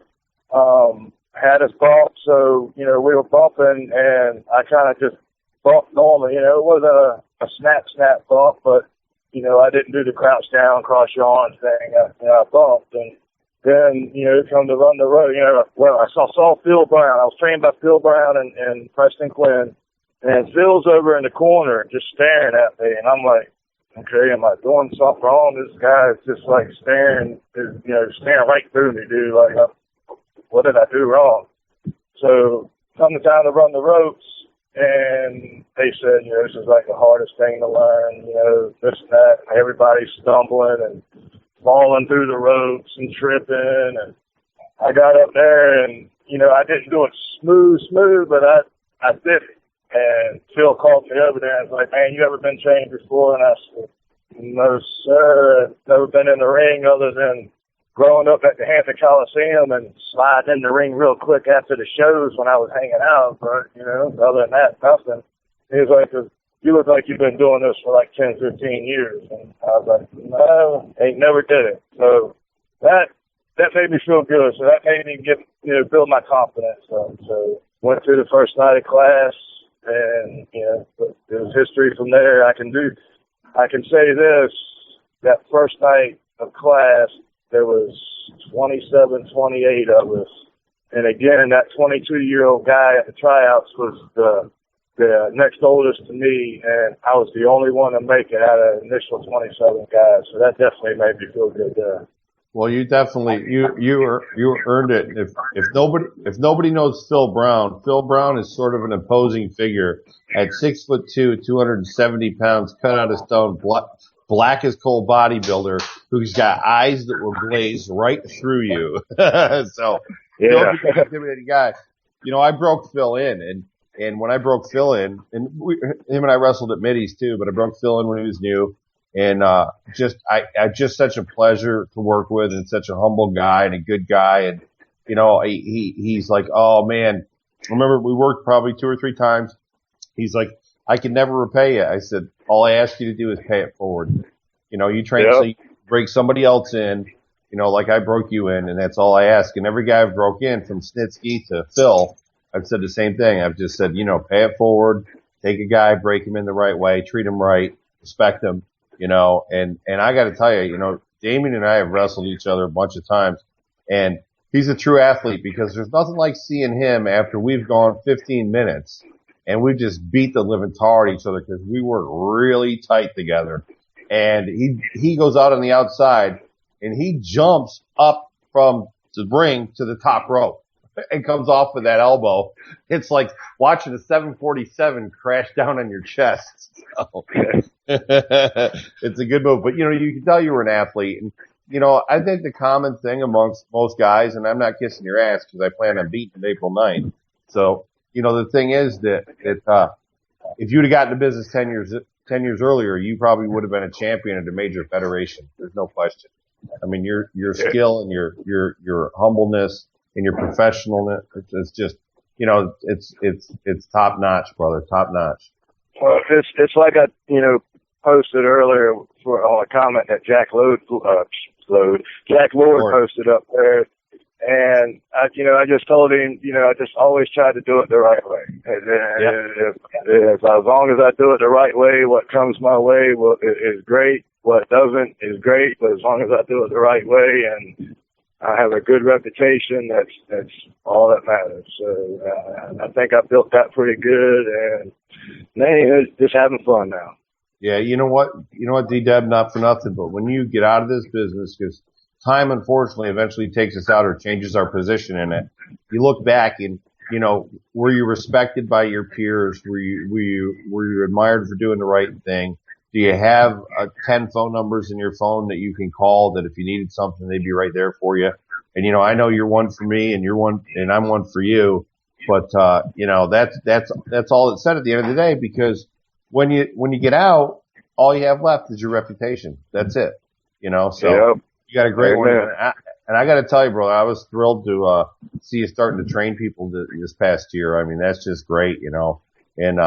had us bump, so, you know, we were bumping, and I kind of just bumped normally. You know, it wasn't a snap bump, but, you know, I didn't do the crouch down, cross your arms thing. I bumped, and then, you know, come to run the road. You know, well, I saw Phil Brown. I was trained by Phil Brown and Preston Quinn, and Phil's over in the corner just staring at me, and I'm like, okay, am I doing something wrong? This guy is just like staring right through me, dude. Like, what did I do wrong? So, come the time to run the ropes, and they said, you know, this is like the hardest thing to learn, you know, this and that. Everybody's stumbling and falling through the ropes and tripping. And I got up there, and, you know, I didn't do it smooth, but I did it. And Phil called me over there and was like, man, you ever been trained before? And I said, no, sir. I've never been in the ring other than growing up at the Hampton Coliseum and sliding in the ring real quick after the shows when I was hanging out. But, you know, other than that, nothing. He was like, you look like you've been doing this for like 10, 15 years. And I was like, no, ain't never did it. So that made me feel good. So that made me build my confidence. So went through the first night of class. And, you know, it was history from there. I can say this, that first night of class, there was 27, 28 of us. And again, that 22-year-old guy at the tryouts was the next oldest to me, and I was the only one to make it out of the initial 27 guys. So that definitely made me feel good there. Well, you definitely you earned it. If nobody knows Phil Brown is sort of an imposing figure at 6'2", 270 pounds, cut out of stone, black as coal bodybuilder who's got eyes that will glaze right through you. So, yeah, Phil's an intimidating guy. You know, I broke Phil in, and when I broke Phil in, and him and I wrestled at Middy's too, but I broke Phil in when he was new. And, just such a pleasure to work with, and such a humble guy and a good guy. And, you know, he's like, oh man, remember we worked probably 2 or 3 times. He's like, I can never repay you. I said, all I ask you to do is pay it forward. You know, you train so you break somebody else in, you know, like I broke you in, and that's all I ask. And every guy I've broke in, from Snitsky to Phil, I've said the same thing. I've just said, you know, pay it forward, take a guy, break him in the right way, treat him right, respect him. You know, and I got to tell you, you know, Damien and I have wrestled each other a bunch of times, and he's a true athlete, because there's nothing like seeing him after we've gone 15 minutes and we just beat the living tar out of each other, because we work really tight together. And he goes out on the outside and he jumps up from the ring to the top rope and comes off with that elbow. It's like watching a 747 crash down on your chest. So, it's a good move. But, you know, you can tell you were an athlete. And, you know, I think the common thing amongst most guys, and I'm not kissing your ass because I plan on beating April 9th. So, you know, the thing is that if you'd have gotten the business 10 years earlier, you probably would have been a champion at a major federation. There's no question. I mean, your skill and your humbleness and your professionalness, it's just, you know, it's top notch, brother, top notch. Well, it's like I, you know, posted earlier on a comment that Jack Lord posted up there. And I just told him, you know, I just always try to do it the right way. If as long as I do it the right way, what comes my way is great. What doesn't is great. But as long as I do it the right way and I have a good reputation, that's all that matters. So I think I built that pretty good, and man, just having fun now. Yeah, you know what, D-Deb, not for nothing, but when you get out of this business, because time, unfortunately, eventually takes us out or changes our position in it. You look back and, you know, were you respected by your peers? Were you admired for doing the right thing? Do you have 10 phone numbers in your phone that you can call that if you needed something, they'd be right there for you? And, you know, I know you're one for me and I'm one for you. But, you know, that's all it said at the end of the day, because when you get out, all you have left is your reputation. That's it. You know, so. Yep. You got a great one. And I got to tell you, bro, I was thrilled to see you starting to train people this past year. I mean, that's just great, you know. And,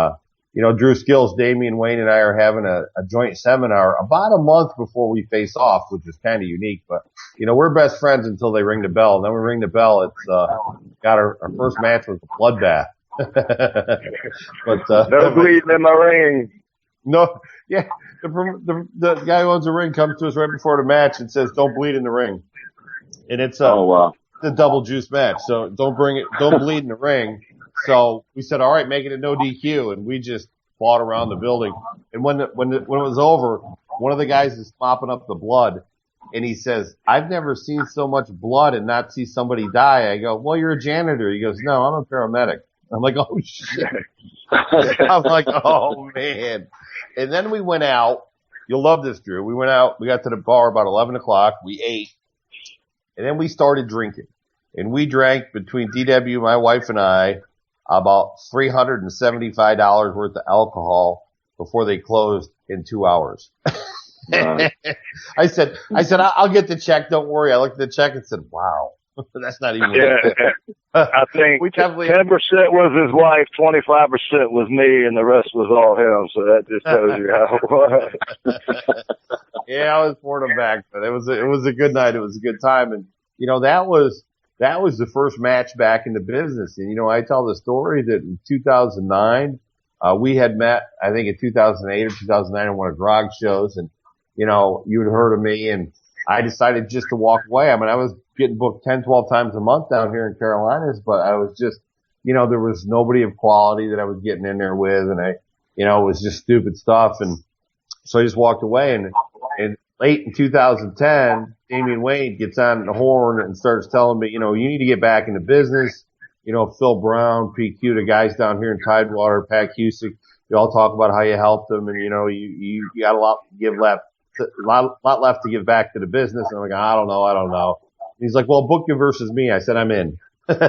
you know, Drew Skills, Damien Wayne, and I are having a joint seminar about a month before we face off, which is kind of unique. But, you know, we're best friends until they ring the bell. And then we ring the bell. It's got our first match was a bloodbath. But no bleeding in my ring. No, yeah. The guy who owns the ring comes to us right before the match and says, "Don't bleed in the ring," and it's a double juice match. So don't bleed in the ring. So we said, "All right, make it a no DQ," and we just fought around the building. And when it was over, one of the guys is mopping up the blood, and he says, "I've never seen so much blood and not see somebody die." I go, "Well, you're a janitor." He goes, "No, I'm a paramedic." I'm like, "Oh shit." I'm like, "Oh man." And then we went out. You'll love this, Drew. We went out. We got to the bar about 11 o'clock. We ate. And then we started drinking. And we drank between DW, my wife, and I about $375 worth of alcohol before they closed in 2 hours. Right. I said, I'll get the check. Don't worry. I looked at the check and said, wow. That's not even. I think 10% was his wife, 25% was me, and the rest was all him. So that just tells you how it was. Yeah, I was pouring them back, but it was a good night. It was a good time, and you know that was the first match back in the business. And you know, I tell the story that in 2009 we had met. I think in 2008 or 2009 on one of Grog's shows, and you know, you had heard of me, and I decided just to walk away. I mean, I was getting booked 10, 12 times a month down here in Carolinas, but I was just, you know, there was nobody of quality that I was getting in there with, and you know, it was just stupid stuff. And so I just walked away, and late in 2010, Damien Wayne gets on the horn and starts telling me, you know, you need to get back into business. You know, Phil Brown, PQ, the guys down here in Tidewater, Pat Cusick, you all talk about how you helped them, and you know, you got a lot to give left. A lot left to give back to the business. And I'm like, I don't know. He's like, well, book you versus me. I said, I'm in. So, and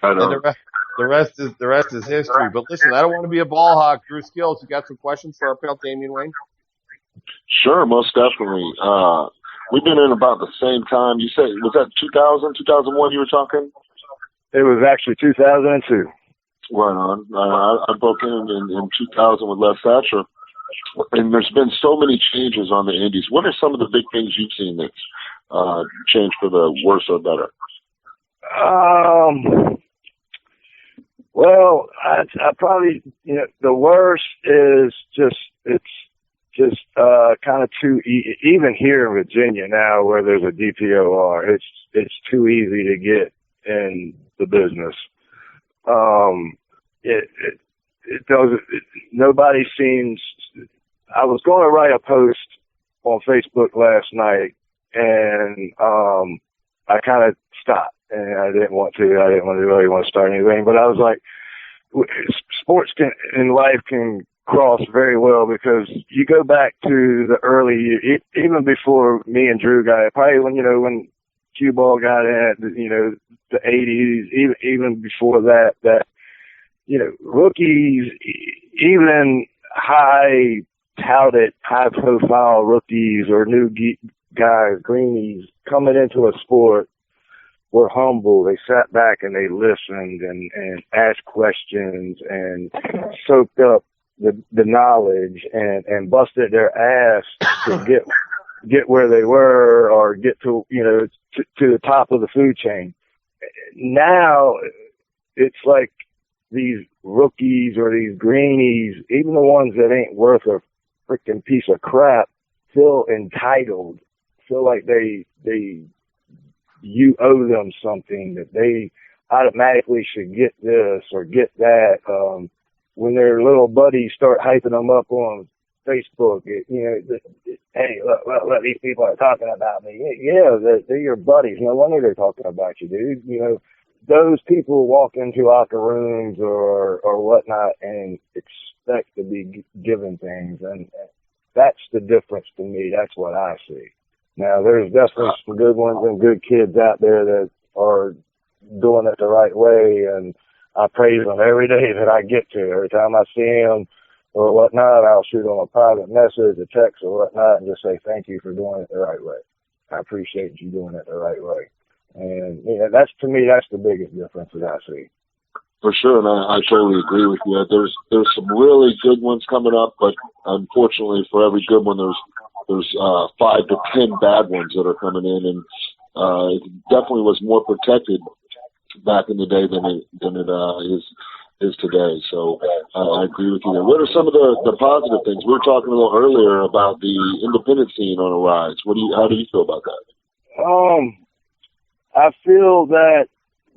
the rest is history. But listen, I don't want to be a ball hawk. Drew Skills, you got some questions for our pal Damien Wayne? Sure, most definitely. We've been in about the same time. You said, was that 2000, 2001 you were talking? It was actually 2002. Right on. I broke in 2000 with Les Thatcher. And there's been so many changes on the Indies. What are some of the big things you've seen that's changed for the worse or better? Well, I probably, you know, the worst is it's just kind of too even here in Virginia now, where there's a DPOR, it's too easy to get in the business. Nobody seems. I was going to write a post on Facebook last night, and I kind of stopped, and I didn't really want to start anything. But I was like, sports in life can cross very well, because you go back to the early years, even before me and Drew got it, probably when cue ball got in, you know, the 80s, even before that rookies, even high-touted, high-profile rookies or new guys, greenies, coming into a sport were humble. They sat back and they listened and asked questions and soaked up the knowledge and busted their ass to get where they were or get to the top of the food chain. Now it's like these rookies or these greenies, even the ones that ain't worth a freaking piece of crap, feel entitled, feel like you owe them something, that they automatically should get this or get that. When their little buddies start hyping them up on Facebook, hey, look, these people are talking about me. Yeah, they're your buddies. No wonder they're talking about you, dude. Those people walk into locker rooms or whatnot and expect to be given things, and that's the difference to me. That's what I see. Now, there's definitely some good ones and good kids out there that are doing it the right way, and I praise them every day that I get to. Every time I see them or whatnot, I'll shoot them a private message, a text or whatnot, and just say thank you for doing it the right way. I appreciate you doing it the right way. And that's, to me, that's the biggest difference that I see. For sure, and I totally agree with you. There's some really good ones coming up, but unfortunately, for every good one, there's 5 to 10 bad ones that are coming in, and it definitely was more protected back in the day than it is today. So I agree with you there. What are some of the positive things? We were talking a little earlier about the independent scene on a rise. How do you feel about that? I feel that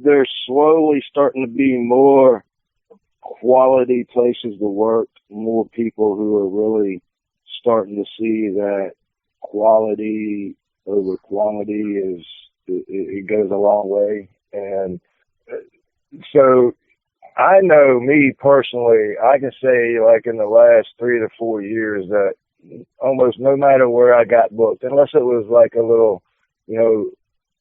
there's slowly starting to be more quality places to work, more people who are really starting to see that quality over quantity it goes a long way. And so I know, me personally, I can say, like, in the last 3 to 4 years that almost no matter where I got booked, unless it was like a little,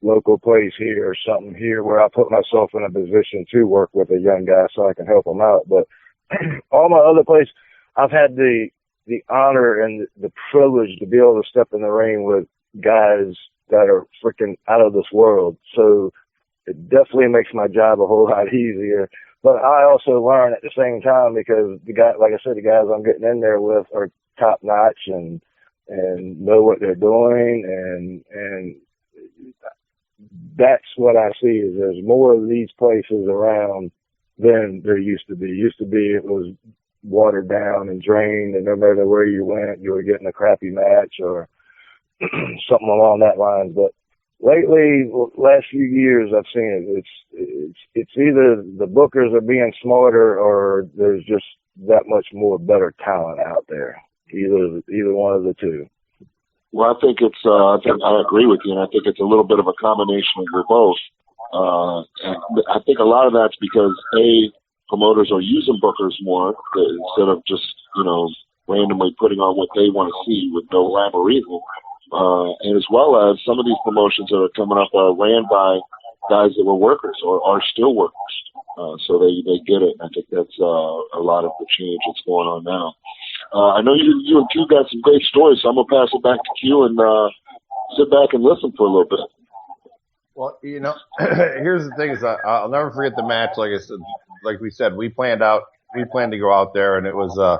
local place here or something here where I put myself in a position to work with a young guy so I can help him out. But all my other places, I've had the honor and the privilege to be able to step in the ring with guys that are freaking out of this world. So it definitely makes my job a whole lot easier. But I also learn at the same time, because the guys I'm getting in there with are top notch and know what they're doing, and that's what I see, is there's more of these places around than there used to be. It was watered down and drained, and no matter where you went, you were getting a crappy match or something along that line. But lately, last few years, I've seen it's either the bookers are being smarter or there's just that much more better talent out there. Either one of the two. Well, I think I agree with you, and I think it's a little bit of a combination of both. And I think a lot of that's because promoters are using bookers more instead of just randomly putting on what they want to see with no rhyme or reason. And as well as some of these promotions that are coming up are ran by guys that were workers or are still workers. So they get it. And I think that's a lot of the change that's going on now. I know you and Q got some great stories, so I'm going to pass it back to Q and sit back and listen for a little bit. Well, here's the thing is I'll never forget the match. Like we said, we planned to go out there, and it was a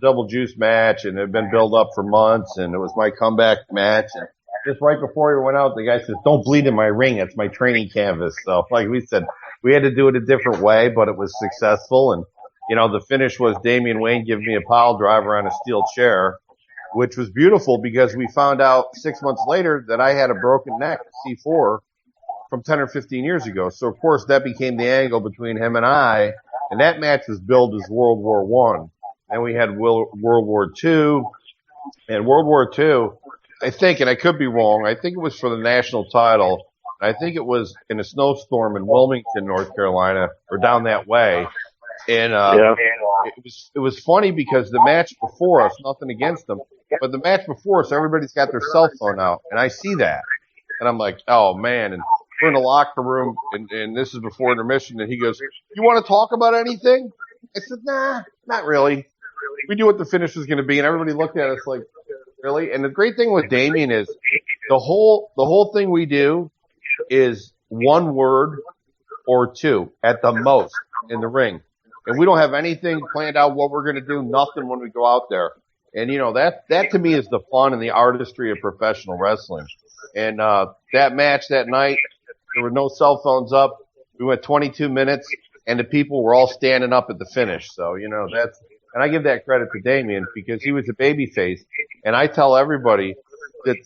double juice match, and it had been built up for months, and it was my comeback match. And just right before we went out, the guy says, "Don't bleed in my ring. It's my training canvas." So, like we said, we had to do it a different way, but it was successful. And, the finish was Damien Wayne giving me a pile driver on a steel chair, which was beautiful because we found out 6 months later that I had a broken neck, C4, from 10 or 15 years ago. So, of course, that became the angle between him and I, and that match was billed as World War I. Then we had World War II, and World War II, I think, and I could be wrong, I think it was for the national title. I think it was in a snowstorm in Wilmington, North Carolina, or down that way. And it was funny because the match before us, nothing against them, but the match before us, everybody's got their cell phone out, and I see that. And I'm like, oh, man. And we're in the locker room, and this is before intermission, and he goes, "You want to talk about anything?" I said, "Nah, not really. We knew what the finish was going to be," and everybody looked at us like, "Really?" And the great thing with Damien is the whole thing we do is one word or two at the most in the ring. And we don't have anything planned out what we're going to do, nothing when we go out there. And, that to me is the fun and the artistry of professional wrestling. And that match that night, there were no cell phones up. We went 22 minutes, and the people were all standing up at the finish. So, and I give that credit to Damien because he was a babyface. And I tell everybody that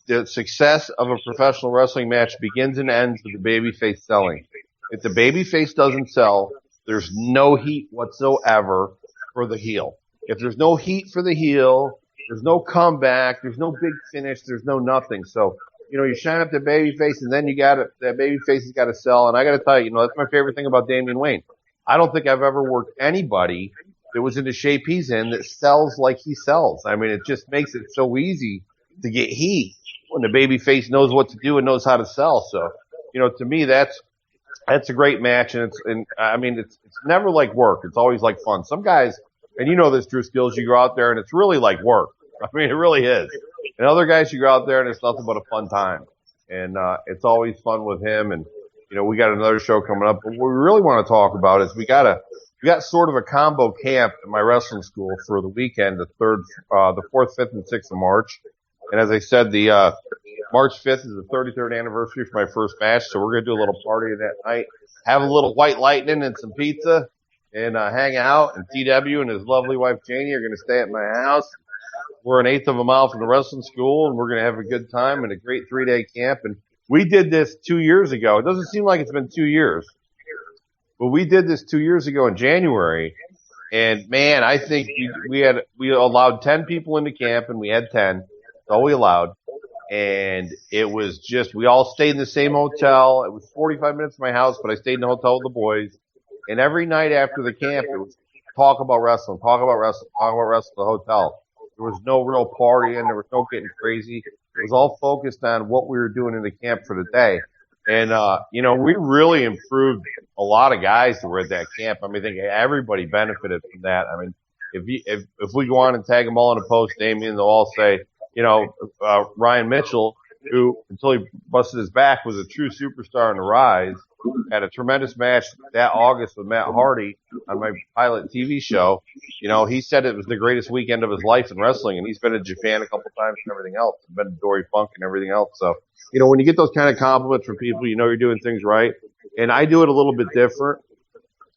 the success of a professional wrestling match begins and ends with the babyface selling. If the babyface doesn't sell, there's no heat whatsoever for the heel. If there's no heat for the heel, there's no comeback, there's no big finish, there's no nothing. So, you shine up the babyface, and then that babyface has got to sell. And I got to tell you, that's my favorite thing about Damian Wayne. I don't think I've ever worked anybody that was in the shape he's in that sells like he sells. I mean, it just makes it so easy to get heat when the babyface knows what to do and knows how to sell. So, to me, that's a great match, and it's never like work. It's always like fun. Some guys, and this, Drew Skills, you go out there and it's really like work. I mean, it really is. And other guys, you go out there and it's nothing but a fun time. And it's always fun with him. And we got another show coming up. But what we really want to talk about is we got sort of a combo camp at my wrestling school for the weekend, the 4th, 5th, and 6th of March. And as I said, the March 5th is the 33rd anniversary for my first match, so we're going to do a little party that night, have a little white lightning and some pizza, and hang out. And TW and his lovely wife Janie are going to stay at my house. We're an eighth of a mile from the wrestling school, and we're going to have a good time and a great 3-day camp. And we did this 2 years ago. It doesn't seem like it's been 2 years, but we did this 2 years ago in January. And man, I think we allowed 10 people into camp, and we had 10. That's all we allowed. And it was just, we all stayed in the same hotel. It was 45 minutes from my house, but I stayed in the hotel with the boys. And every night after the camp, it was talk about wrestling, talk about wrestling at the hotel. There was no real partying. There was no getting crazy. It was all focused on what we were doing in the camp for the day. And, we really improved a lot of guys that were at that camp. I mean, I think everybody benefited from that. I mean, if we go on and tag them all in a post, Damien, they'll all say, Ryan Mitchell, who until he busted his back was a true superstar in the rise, had a tremendous match that August with Matt Hardy on my pilot TV show. He said it was the greatest weekend of his life in wrestling, and he's been to Japan a couple times and everything else. He's been to Dory Funk and everything else. So, when you get those kind of compliments from people, you're doing things right. And I do it a little bit different.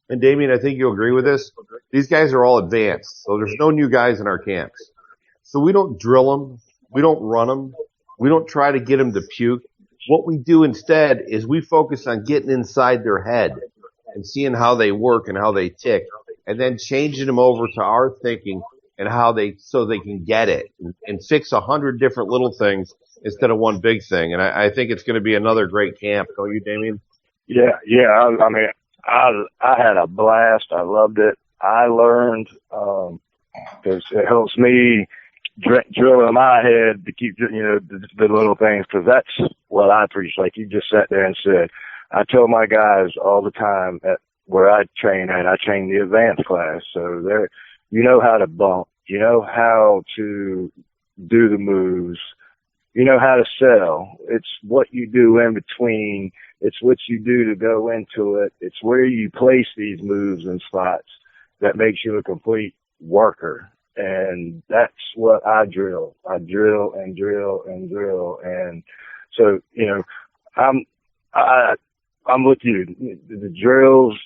And Damien, I think you'll agree with this. These guys are all advanced, so there's no new guys in our camps. So we don't drill them. We don't run them. We don't try to get them to puke. What we do instead is we focus on getting inside their head and seeing how they work and how they tick, and then changing them over to our thinking and so they can get it and fix 100 different little things instead of one big thing. And I think it's going to be another great camp. Don't you, Damien? Yeah. I mean, I had a blast. I loved it. I learned, because it helps me drill in my head to keep, the little things, because that's what I preach. Like you just sat there and said, I tell my guys all the time at where I train at, I train the advanced class. So there, how to bump, how to do the moves, how to sell. It's what you do in between. It's what you do to go into it. It's where you place these moves and spots that makes you a complete worker. And that's what I drill. I drill and drill and drill. And so, I'm with you. The drills,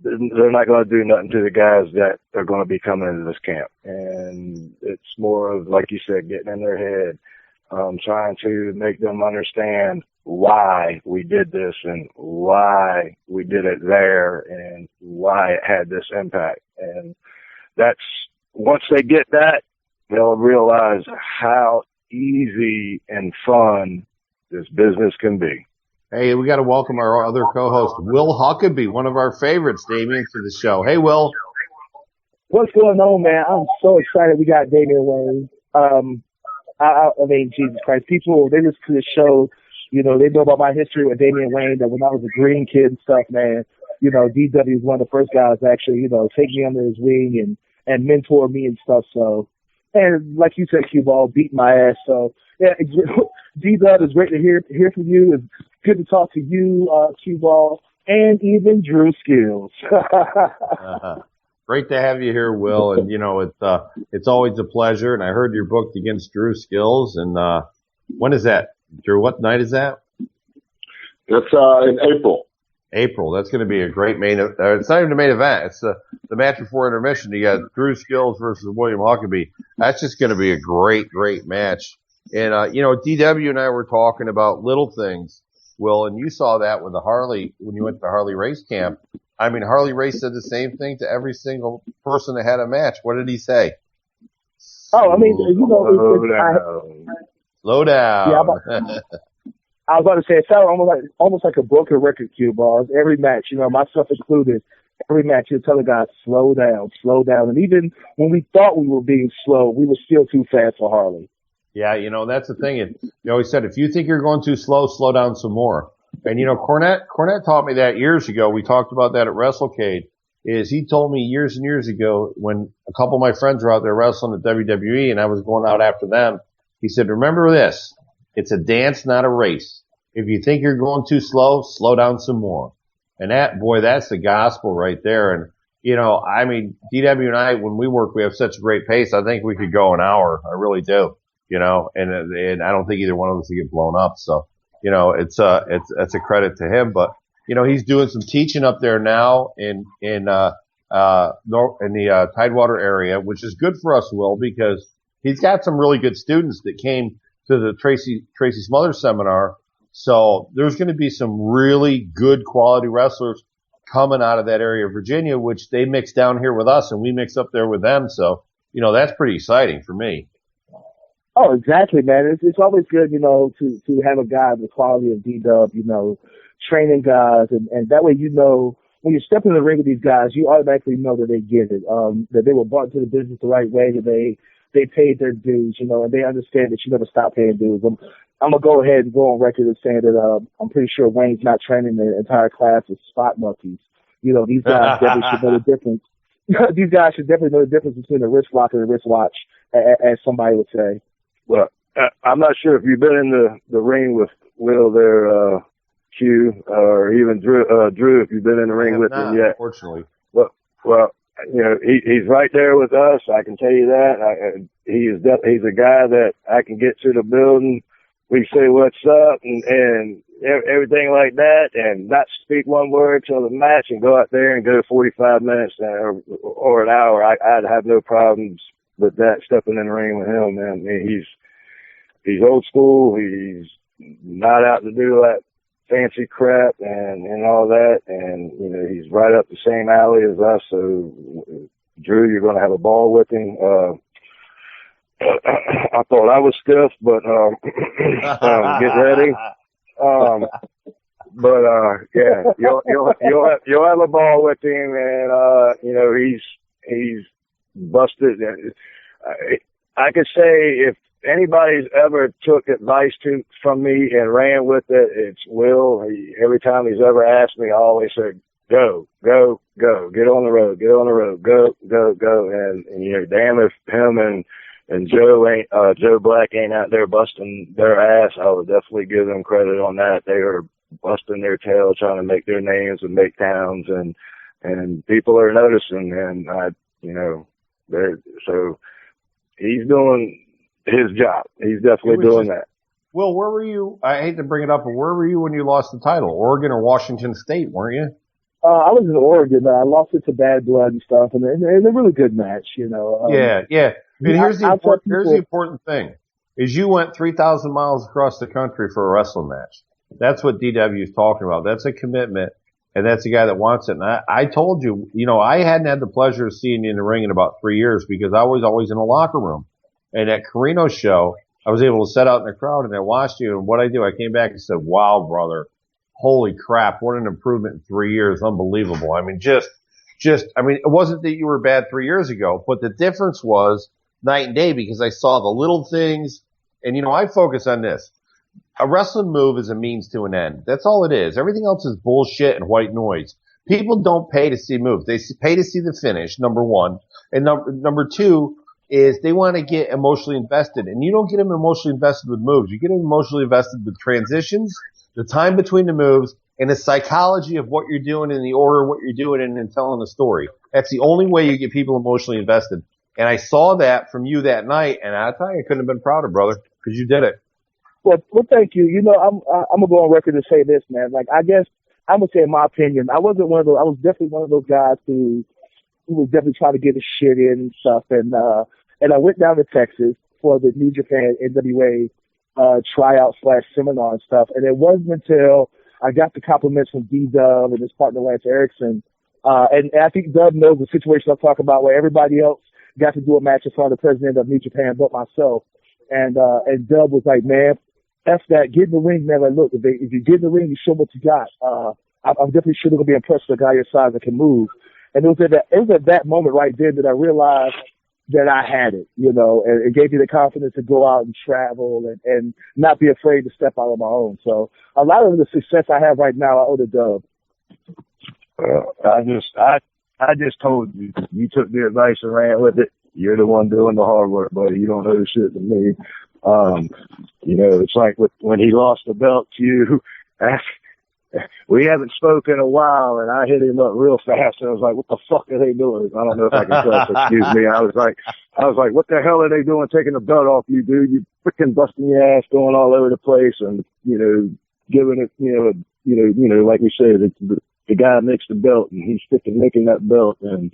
they're not going to do nothing to the guys that are going to be coming into this camp. And it's more of, like you said, getting in their head, trying to make them understand why we did this and why we did it there and why it had this impact. And that's, once they get that, they'll realize how easy and fun this business can be. Hey, we got to welcome our other co-host, Will Huckabee, one of our favorites, Damien, to the show. Hey, Will. What's going on, man? I'm so excited we got Damian Wayne. I mean, Jesus Christ, people, they listen to the show, You know, they know about my history with Damian Wayne, that when I was a green kid and stuff, man, you know, DW is one of the first guys to actually, you know, take me under his wing and mentor me and stuff. So, and like you said, Q-Ball, beat my ass. So, yeah, D-Dub, it's great to hear from you. It's good to talk to you, Q-Ball, and even Drew Skills. Great to have you here, Will. And, you know, it's always a pleasure. And I heard you're booked against Drew Skills. And, when is that? Drew, what night is that? That's, in April. April. That's going to be a great main event. It's not even a main event. It's the match before intermission. You got Drew Skills versus William Huckabee. That's just going to be a great, great match. And, you know, DW and I were talking about little things, Will, and you saw that with the Harley, when you went to the Harley race camp. I mean, Harley Race said the same thing to every single person that had a match. What did he say? Oh, I mean, you know, slow down. Yeah, I was about to say, it sounded almost like a broken record, Q-Ball. Every match, you know, myself included, every match you tell the guy, slow down. And even when we thought we were being slow, we were still too fast for Harley. Yeah, you know, that's the thing. You always said, if you think you're going too slow, slow down some more. And, you know, Cornette taught me that years ago. We talked about that at WrestleCade. He told me years and years ago when a couple of my friends were out there wrestling at WWE and I was going out after them. He said, remember this. It's a dance, not a race. If you think you're going too slow, slow down some more. And that's the gospel right there. And, you know, I mean, DW and I, when we work, we have such a great pace. I think we could go an hour. I really do, you know, and I don't think either one of us would get blown up. So, you know, it's a credit to him, but, you know, he's doing some teaching up there now in the Tidewater area, which is good for us, Will, because he's got some really good students that came to the Tracy Smothers seminar. So there's going to be some really good quality wrestlers coming out of that area of Virginia, which they mix down here with us and we mix up there with them. So, you know, that's pretty exciting for me. Oh, exactly, man. It's always good, you know, to have a guy of the quality of D-Dub, you know, training guys. And that way, you know, when you step in the ring with these guys, you automatically know that they get it, that they were brought into the business the right way, that they paid their dues, you know, and they understand that you never stop paying dues. I'm going to go ahead and go on record as saying that I'm pretty sure Wayne's not training the entire class of spot monkeys. You know, these guys definitely should know the difference. These guys should definitely know the difference between a wrist lock and a wrist watch, as somebody would say. Well, I'm not sure if you've been in the ring with Will there, Q, or even Drew, if you've been in the ring with him yet. Unfortunately. Well, you know, he's right there with us. I can tell you that. He's a guy that I can get to the building. We say what's up and everything like that, and not speak one word till the match, and go out there and go 45 minutes or an hour. I'd have no problems with that, stepping in the ring with him, man. I mean, he's old school. He's not out to do that fancy crap and all that. And, you know, he's right up the same alley as us. So, Drew, you're going to have a ball with him. I thought I was stiff, but, get ready. Yeah, you'll have a ball with him, and, you know, he's busted. I could say if anybody's ever took advice from me and ran with it, it's Will. Every time he's ever asked me, I always said, go, get on the road, go. And you know, damn if him and Joe Black ain't out there busting their ass, I would definitely give them credit on that. They are busting their tail trying to make their names and make towns, and people are noticing, and so he's doing his job. He's definitely doing that. Will, where were you? I hate to bring it up, but where were you when you lost the title? Oregon or Washington State, weren't you? I was in Oregon. I lost it to Bad Blood and stuff, and a really good match, you know. Yeah. And here's the important thing, is you went 3,000 miles across the country for a wrestling match. That's what DW is talking about. That's a commitment, and that's a guy that wants it. And I told you, you know, I hadn't had the pleasure of seeing you in the ring in about 3 years because I was always in the locker room. And at Carino's show, I was able to sit out in the crowd and I watched you. And what I do, I came back and said, wow, brother, holy crap, what an improvement in 3 years. Unbelievable. I mean, it wasn't that you were bad 3 years ago, but the difference was night and day because I saw the little things. And, you know, I focus on this. a wrestling move is a means to an end. That's all it is. Everything else is bullshit and white noise. People don't pay to see moves. They pay to see the finish, number one. And number two is they want to get emotionally invested. And you don't get them emotionally invested with moves. You get them emotionally invested with transitions, the time between the moves, and the psychology of what you're doing and the order of what you're doing and telling the story. That's the only way you get people emotionally invested. And I saw that from you that night, and I tell you, I couldn't have been prouder, brother, because you did it. Well, thank you. You know, I'm gonna go on record to say this, man. Like, I guess I'm gonna say, in my opinion, I wasn't one of those. I was definitely one of those guys who was definitely trying to get his shit in and stuff. And I went down to Texas for the New Japan NWA tryout / seminar and stuff. And it wasn't until I got the compliments from D-Dub and his partner Lance Erickson, and I think Dub knows the situation I'm talking about, where everybody else got to do a match in front of the president of New Japan but myself. And Dub was like, man, F that, get in the ring, man. Like, look, if you get in the ring, you show what you got. I'm definitely sure they're going to be impressed with a guy your size that can move. And it was at that moment right there that I realized that I had it, you know, and it gave me the confidence to go out and travel and not be afraid to step out on my own. So a lot of the success I have right now, I owe to Dub. I just told you, you took the advice and ran with it. You're the one doing the hard work, buddy. You don't know the shit to me. You know, it's like when he lost the belt to you, we haven't spoken in a while, and I hit him up real fast. And I was like, what the fuck are they doing? I don't know if I can cuss, excuse me. I was like, what the hell are they doing taking the belt off you, dude? You freaking busting your ass, going all over the place, and, you know, giving it, you know, like we said, the guy makes the belt, and he's freaking making that belt, and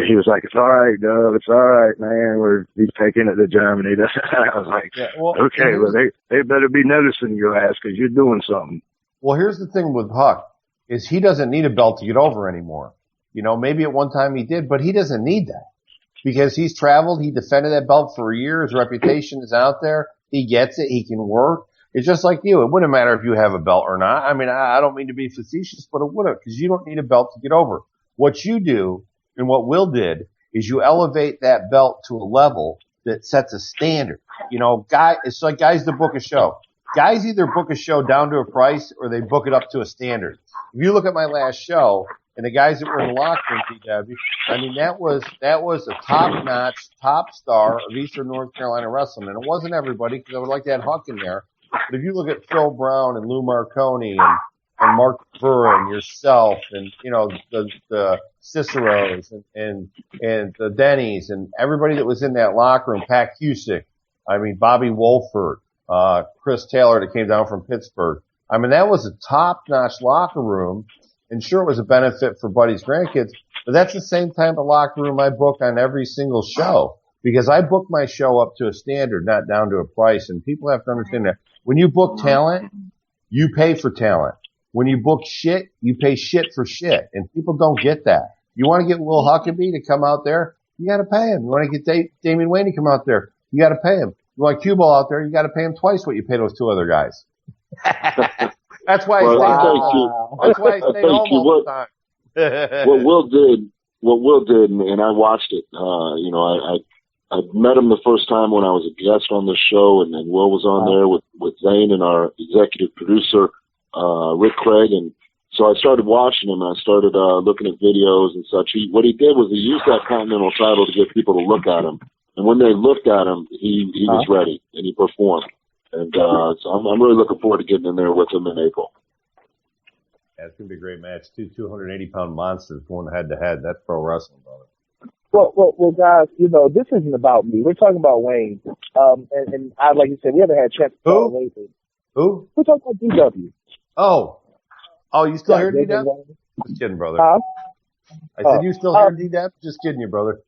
he was like, it's all right, Dub. It's all right, man. He's taking it to Germany. I was like, yeah, well, okay, well, they better be noticing your ass because you're doing something. Well, here's the thing with Huck, is he doesn't need a belt to get over anymore. You know, maybe at one time he did, but he doesn't need that because he's traveled. He defended that belt for a year. His reputation is out there. He gets it. He can work. It's just like you. It wouldn't matter if you have a belt or not. I mean, I don't mean to be facetious, but it wouldn't, because you don't need a belt to get over. What you do and what Will did is you elevate that belt to a level that sets a standard. You know, it's like guys that book a show. Guys either book a show down to a price or they book it up to a standard. If you look at my last show and the guys that were in the locker room, PW, I mean, that was a top-notch, top star of Eastern North Carolina wrestling. And it wasn't everybody, because I would like to have Huck in there. But if you look at Phil Brown and Lou Marconi and Mark Burr and yourself and, you know, the Ciceros and the Denny's and everybody that was in that locker room, Pat Cusick, I mean, Bobby Wolford, Chris Taylor that came down from Pittsburgh. I mean, that was a top-notch locker room, and sure, it was a benefit for Buddy's grandkids, but that's the same type of locker room I book on every single show, because I book my show up to a standard, not down to a price, and people have to understand that. When you book talent, you pay for talent. When you book shit, you pay shit for shit, and people don't get that. You want to get Will Huckabee to come out there, you got to pay him. You want to get Damian Wayne to come out there, you got to pay him. You want Q-Ball out there, you got to pay him twice what you pay those two other guys. That's why I stay home all the time. What Will did, and I watched it. You know, I met him the first time when I was a guest on the show, and then Will was on there with Zane and our executive producer, Rick Craig, and so I started watching him, and I started looking at videos and such. What he did was he used that Continental title to get people to look at him. And when they looked at him, he was ready, and he performed. And so I'm really looking forward to getting in there with him in April. Yeah, it's going to be a great match. Two 280-pound monsters going head-to-head. That's pro wrestling, brother. Well, guys, you know, this isn't about me. We're talking about Wayne. And I, like you said, we haven't had a chance to talk lately. Who? We're talking about DW. Oh, you still here, D-Dub? Just kidding, brother. I said, you still here, D-Dub? Just kidding you, brother.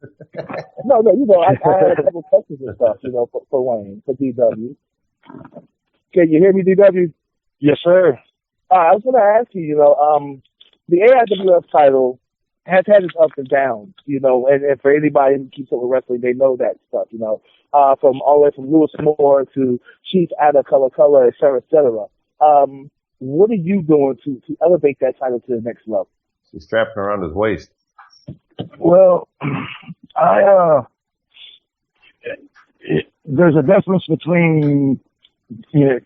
No, you know, I had a couple questions and stuff, you know, for Wayne, for DW. Can you hear me, DW? Yes, sir. I was going to ask you, you know, the AIWF title has had its ups and downs, you know, and for anybody who keeps up with wrestling, they know that stuff, you know, from all the way from Lewis Moore to Chief Ada Color, et cetera, et cetera. What are you doing to elevate that title to the next level? He's strapping around his waist. Well, there's a difference between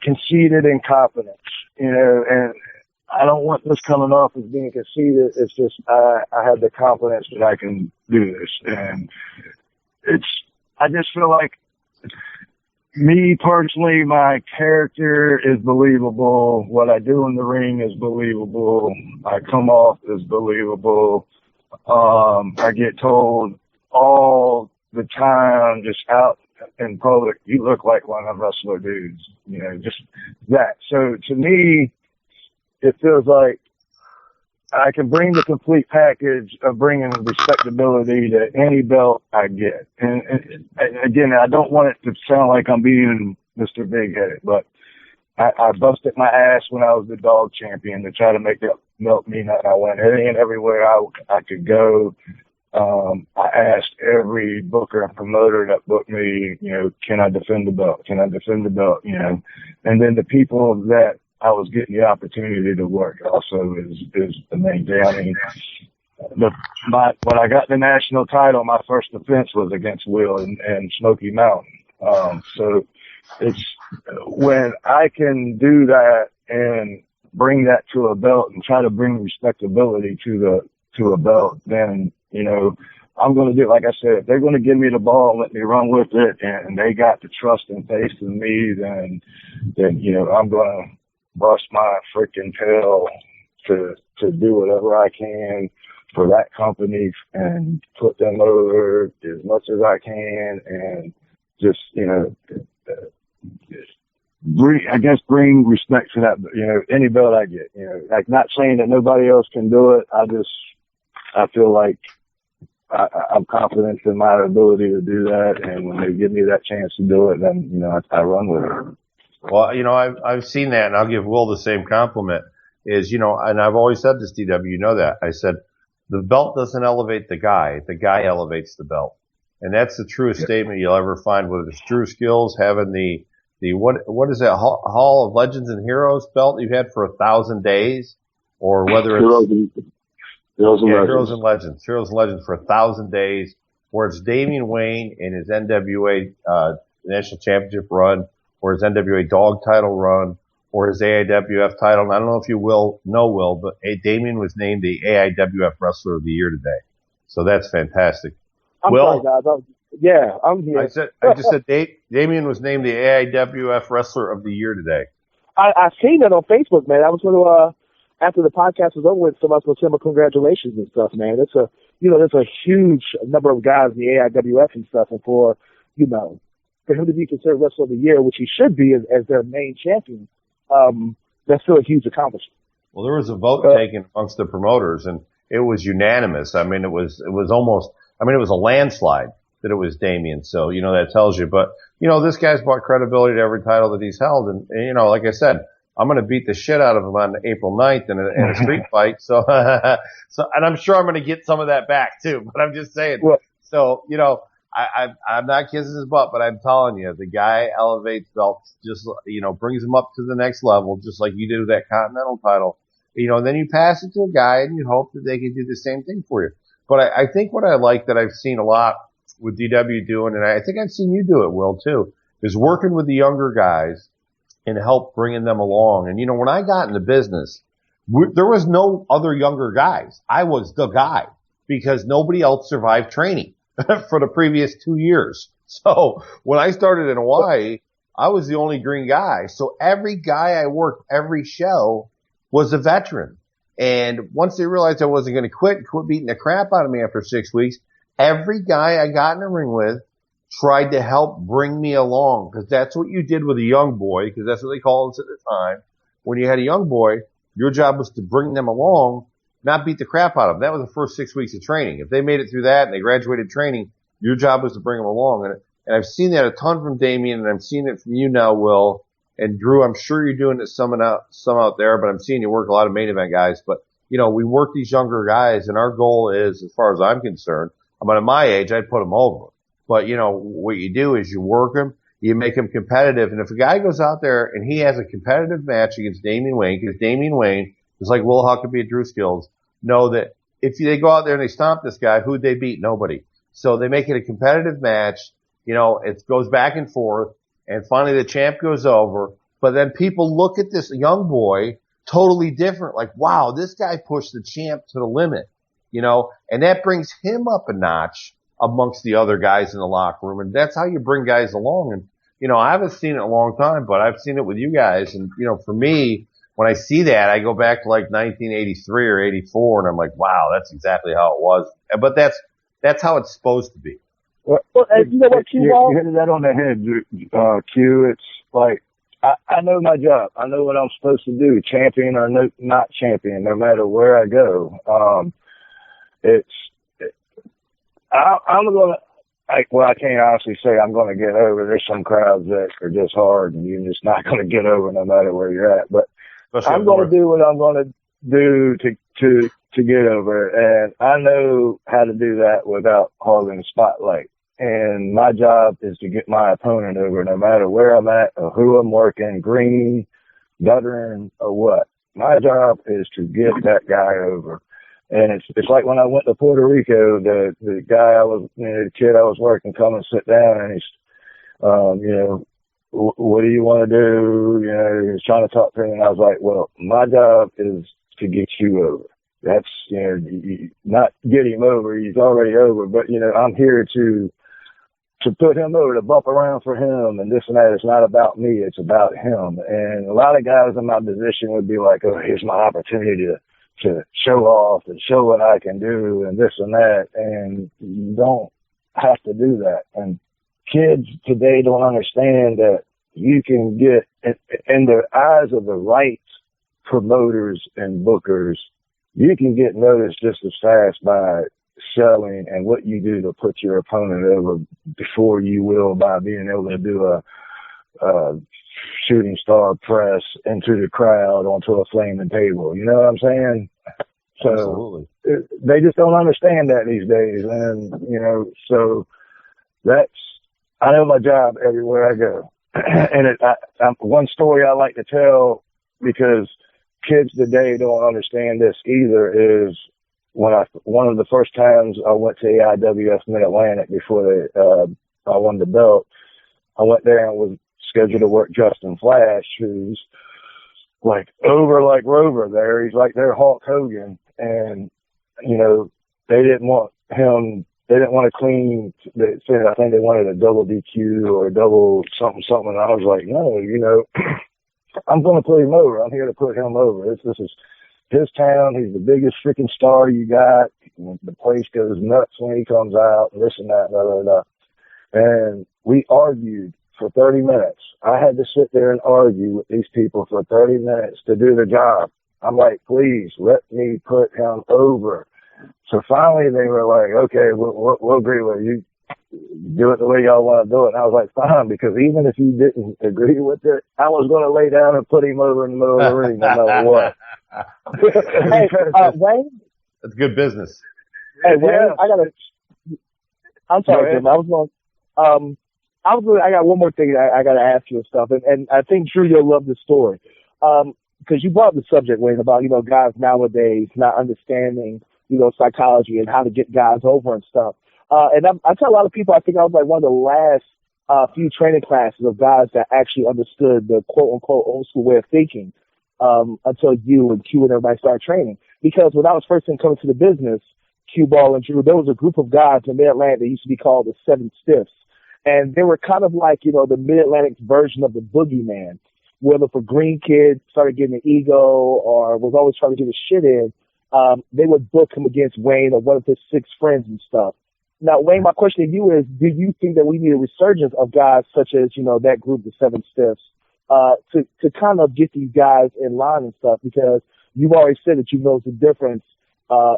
conceited incompetence, and I don't want this coming off as being conceited. It's just, I have the confidence that I can do this. And I just feel like, me personally, my character is believable. What I do in the ring is believable. I come off as believable. I get told all the time, just out in public, you look like one of them wrestler dudes, just that. So to me, it feels like I can bring the complete package of bringing respectability to any belt I get. And again, I don't want it to sound like I'm being Mr. Big-Headed, but I busted my ass when I was the dog champion to try to make that belt mean that I went everywhere I could go. I asked every booker and promoter that booked me, can I defend the belt? Can I defend the belt? And then the people that I was getting the opportunity to work also is the main thing. I mean, when I got the national title, my first defense was against Will and Smoky Mountain. So it's when I can do that and bring that to a belt and try to bring respectability to a belt, then, I'm going to do it. Like I said, if they're going to give me the ball and let me run with it, and they got the trust and faith in me, then I'm going to bust my freaking tail to do whatever I can for that company and put them over as much as I can, and just bring respect to that. Any belt I get. Like, not saying that nobody else can do it. I feel like I'm confident in my ability to do that, and when they give me that chance to do it, then I run with it. Well, I've seen that, and I'll give Will the same compliment. And I've always said this, DW, that. I said, the belt doesn't elevate the guy elevates the belt. And that's the truest statement you'll ever find, whether it's Drew Skills having the what is that, Hall of Legends and Heroes belt you've had for 1,000 days, or whether it's Heroes and Legends for 1,000 days, where it's Damian Wayne in his NWA, national championship run, or his NWA dog title run, or his AIWF title. And I don't know if you know, but Damien was named the AIWF Wrestler of the Year today. So that's fantastic. I'm sorry, guys. I'm here. I just said Damien was named the AIWF Wrestler of the Year today. I seen that on Facebook, man. I was going to, after the podcast was over with, somebody was going to send me congratulations and stuff, man. It's there's a huge number of guys in the AIWF and stuff, and for him to be considered Wrestler of the Year, which he should be as their main champion, that's still a huge accomplishment. Well, there was a vote taken amongst the promoters, and it was unanimous. I mean, it was a landslide that it was Damien. So, that tells you. But, this guy's brought credibility to every title that he's held. And like I said, I'm going to beat the shit out of him on April 9th in a street fight. So, and I'm sure I'm going to get some of that back too, but I'm just saying. Well, so, I'm not kissing his butt, but I'm telling you, the guy elevates belts, just, brings them up to the next level, just like you did with that Continental title. And then you pass it to a guy and you hope that they can do the same thing for you. But I think what I like that I've seen a lot with DW doing, and I think I've seen you do it, Will, too, is working with the younger guys and help bringing them along. And, when I got in the business, there was no other younger guys. I was the guy because nobody else survived training for the previous 2 years. So when I started in Hawaii, I was the only green guy. So every guy I worked every show was a veteran. And once they realized I wasn't going to quit beating the crap out of me after 6 weeks, every guy I got in the ring with tried to help bring me along, because that's what you did with a young boy, because that's what they called us at the time. When you had a young boy, your job was to bring them along, not beat the crap out of them. That was the first 6 weeks of training. If they made it through that and they graduated training, your job was to bring them along. And I've seen that a ton from Damien, and I'm seeing it from you now, Will. And Drew, I'm sure you're doing it some out there, but I'm seeing you work a lot of main event guys. But, we work these younger guys, and our goal is, as far as I'm concerned, at my age, I'd put them over. But, what you do is you work them, you make them competitive. And if a guy goes out there and he has a competitive match against Damian Wayne, because Damian Wayne is like Will Huckabee at Drew Skills, know that if they go out there and they stomp this guy, who'd they beat? Nobody. So they make it a competitive match. It goes back and forth. and finally the champ goes over. But then people look at this young boy totally different, like, wow, this guy pushed the champ to the limit, and that brings him up a notch amongst the other guys in the locker room. And that's how you bring guys along. And, I haven't seen it in a long time, but I've seen it with you guys. And, for me, when I see that, I go back to like 1983 or 84, and I'm like, wow, that's exactly how it was. But that's how it's supposed to be. Well, you know what, Q? You hit that on the head, Q. It's like, I know my job. I know what I'm supposed to do, champion or not champion, no matter where I go. I'm going to, I can't honestly say I'm going to get over. There's some crowds that are just hard, and you're just not going to get over no matter where you're at. But I'm going to do what I'm going to do to get over. And I know how to do that without hogging the spotlight. And my job is to get my opponent over no matter where I'm at or who I'm working, green, veteran, or what. My job is to get that guy over. And it's like when I went to Puerto Rico, the guy the kid I was working come and sit down, and he's, what do you want to do? He was trying to talk to me, and I was like, well, my job is to get you over. That's, not get him over. He's already over, but, I'm here to put him over, to bump around for him and this and that. It's not about me. It's about him. And a lot of guys in my position would be like, oh, here's my opportunity to show off and show what I can do and this and that. And you don't have to do that. And kids today don't understand that you can get, in the eyes of the right promoters and bookers, you can get noticed just as fast by selling and what you do to put your opponent over before you will by being able to do a shooting star press into the crowd onto a flaming table. You know what I'm saying? So absolutely. They just don't understand that these days. And, so I know my job everywhere I go. And one story I like to tell, because kids today don't understand this either, is one of the first times I went to AIWF Mid-Atlantic before I won the belt, I went there and was scheduled to work Justin Flash, who's like over like Rover there. He's like their Hulk Hogan. And, they didn't want him, they didn't want to clean. They said, I think they wanted a double DQ or a double something. And I was like, no, I'm going to put him over. I'm here to put him over. This is his town. He's the biggest freaking star you got. The place goes nuts when he comes out, and this and that, and blah, blah, blah. And we argued for 30 minutes. I had to sit there and argue with these people for 30 minutes to do the job. I'm like, please let me put him over. So finally they were like, okay, we'll agree with you. Do it the way y'all want to do it. And I was like, fine, because even if you didn't agree with it, I was going to lay down and put him over in the middle of the ring no matter what. Hey, Wayne? That's good business. Hey, Wayne, I'm sorry, Jim. I got one more thing I got to ask you and stuff. And I think, Drew, you'll love this story. Because you brought up the subject, Wayne, about, guys nowadays not understanding, psychology and how to get guys over and stuff. And I tell a lot of people, I think I was like one of the last few training classes of guys that actually understood the quote-unquote old school way of thinking until you and Q and everybody started training. Because when I was first coming to the business, Q Ball and Drew, there was a group of guys in Mid-Atlantic that used to be called the Seven Stiffs. And they were kind of like, the Mid-Atlantic version of the boogeyman. Whether if a green kid started getting an ego or was always trying to get his shit in, they would book him against Wayne or one of his 6 friends and stuff. Now, Wayne, my question to you is, do you think that we need a resurgence of guys such as, that group, the Seven Stiffs, to kind of get these guys in line and stuff? Because you've already said that you know the difference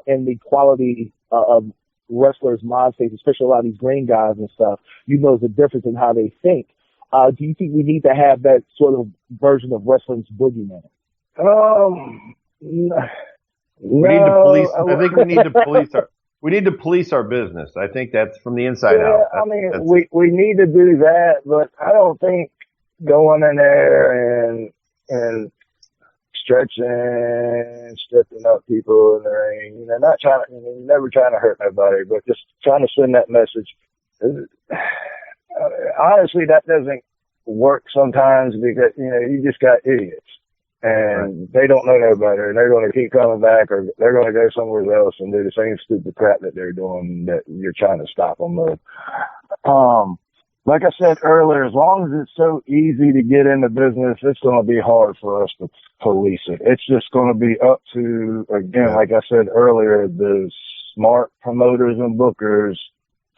in the quality of wrestlers' mind states, especially a lot of these green guys and stuff. You know the difference in how they think. Do you think we need to have that sort of version of wrestling's boogeyman? We need to police. I think we need to police our. We need to police our business. I think that's from the inside out. We need to do that, but I don't think going in there and stretching, stripping up people in the ring, not trying to, never trying to hurt nobody, but just trying to send that message. Honestly, that doesn't work sometimes because, you just got idiots. And they don't know no better. They're going to keep coming back, or they're going to go somewhere else and do the same stupid crap that they're doing that you're trying to stop them with. Like I said earlier, as long as it's so easy to get into business, it's going to be hard for us to police it. It's just going to be up to, again, like I said earlier, the smart promoters and bookers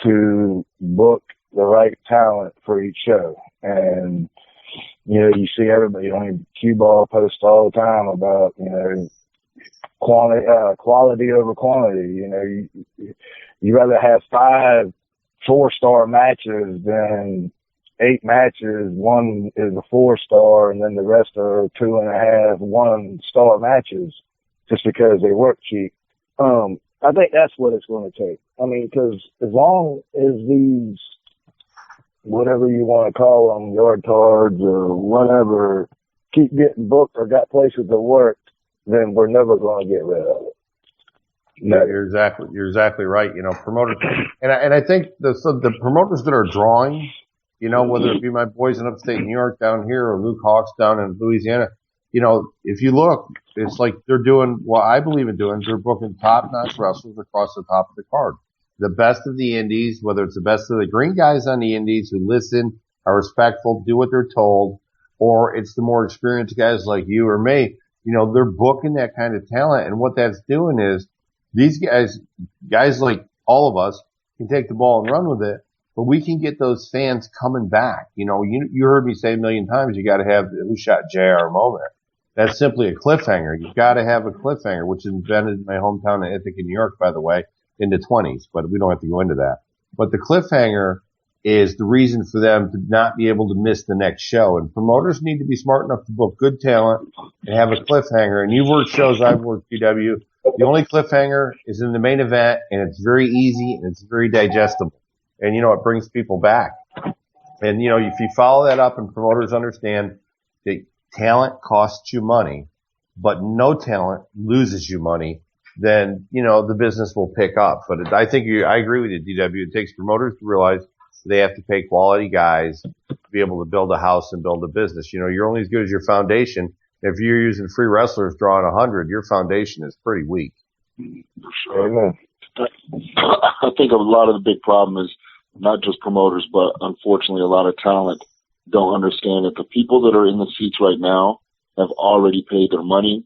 to book the right talent for each show. And, you see everybody on cue ball posts all the time about, quality over quantity. You rather have 5 4-star matches than 8 matches. One is a 4-star, and then the rest are 2.5 1-star matches, just because they work cheap. I think that's what it's going to take. I mean, because as long as these, whatever you want to call them, yard cards or whatever, keep getting booked or got places to work, then we're never going to get rid of it. Yeah, you're exactly right. Promoters, and I think the promoters that are drawing, whether it be my boys in upstate New York down here or Luke Hawks down in Louisiana, if you look, it's like they're doing what I believe in doing. They're booking top-notch wrestlers across the top of the card. The best of the indies, whether it's the best of the green guys on the indies who listen, are respectful, do what they're told, or it's the more experienced guys like you or me, they're booking that kind of talent. And what that's doing is these guys like all of us can take the ball and run with it, but we can get those fans coming back. You heard me say a million times, you got to have the who shot JR moment. That's simply a cliffhanger. You've got to have a cliffhanger, which was invented in my hometown of Ithaca, New York, by the way, in the 20s, but we don't have to go into that. But the cliffhanger is the reason for them to not be able to miss the next show. And promoters need to be smart enough to book good talent and have a cliffhanger. And you've worked shows, I've worked GW. The only cliffhanger is in the main event, and it's very easy and it's very digestible. And, it brings people back. And, if you follow that up and promoters understand that talent costs you money, but no talent loses you money, then, the business will pick up. But I agree with you, DW. It takes promoters to realize they have to pay quality guys to be able to build a house and build a business. You're only as good as your foundation. If you're using free wrestlers drawing 100, your foundation is pretty weak. Sure. I think a lot of the big problem is not just promoters, but unfortunately a lot of talent don't understand that the people that are in the seats right now have already paid their money.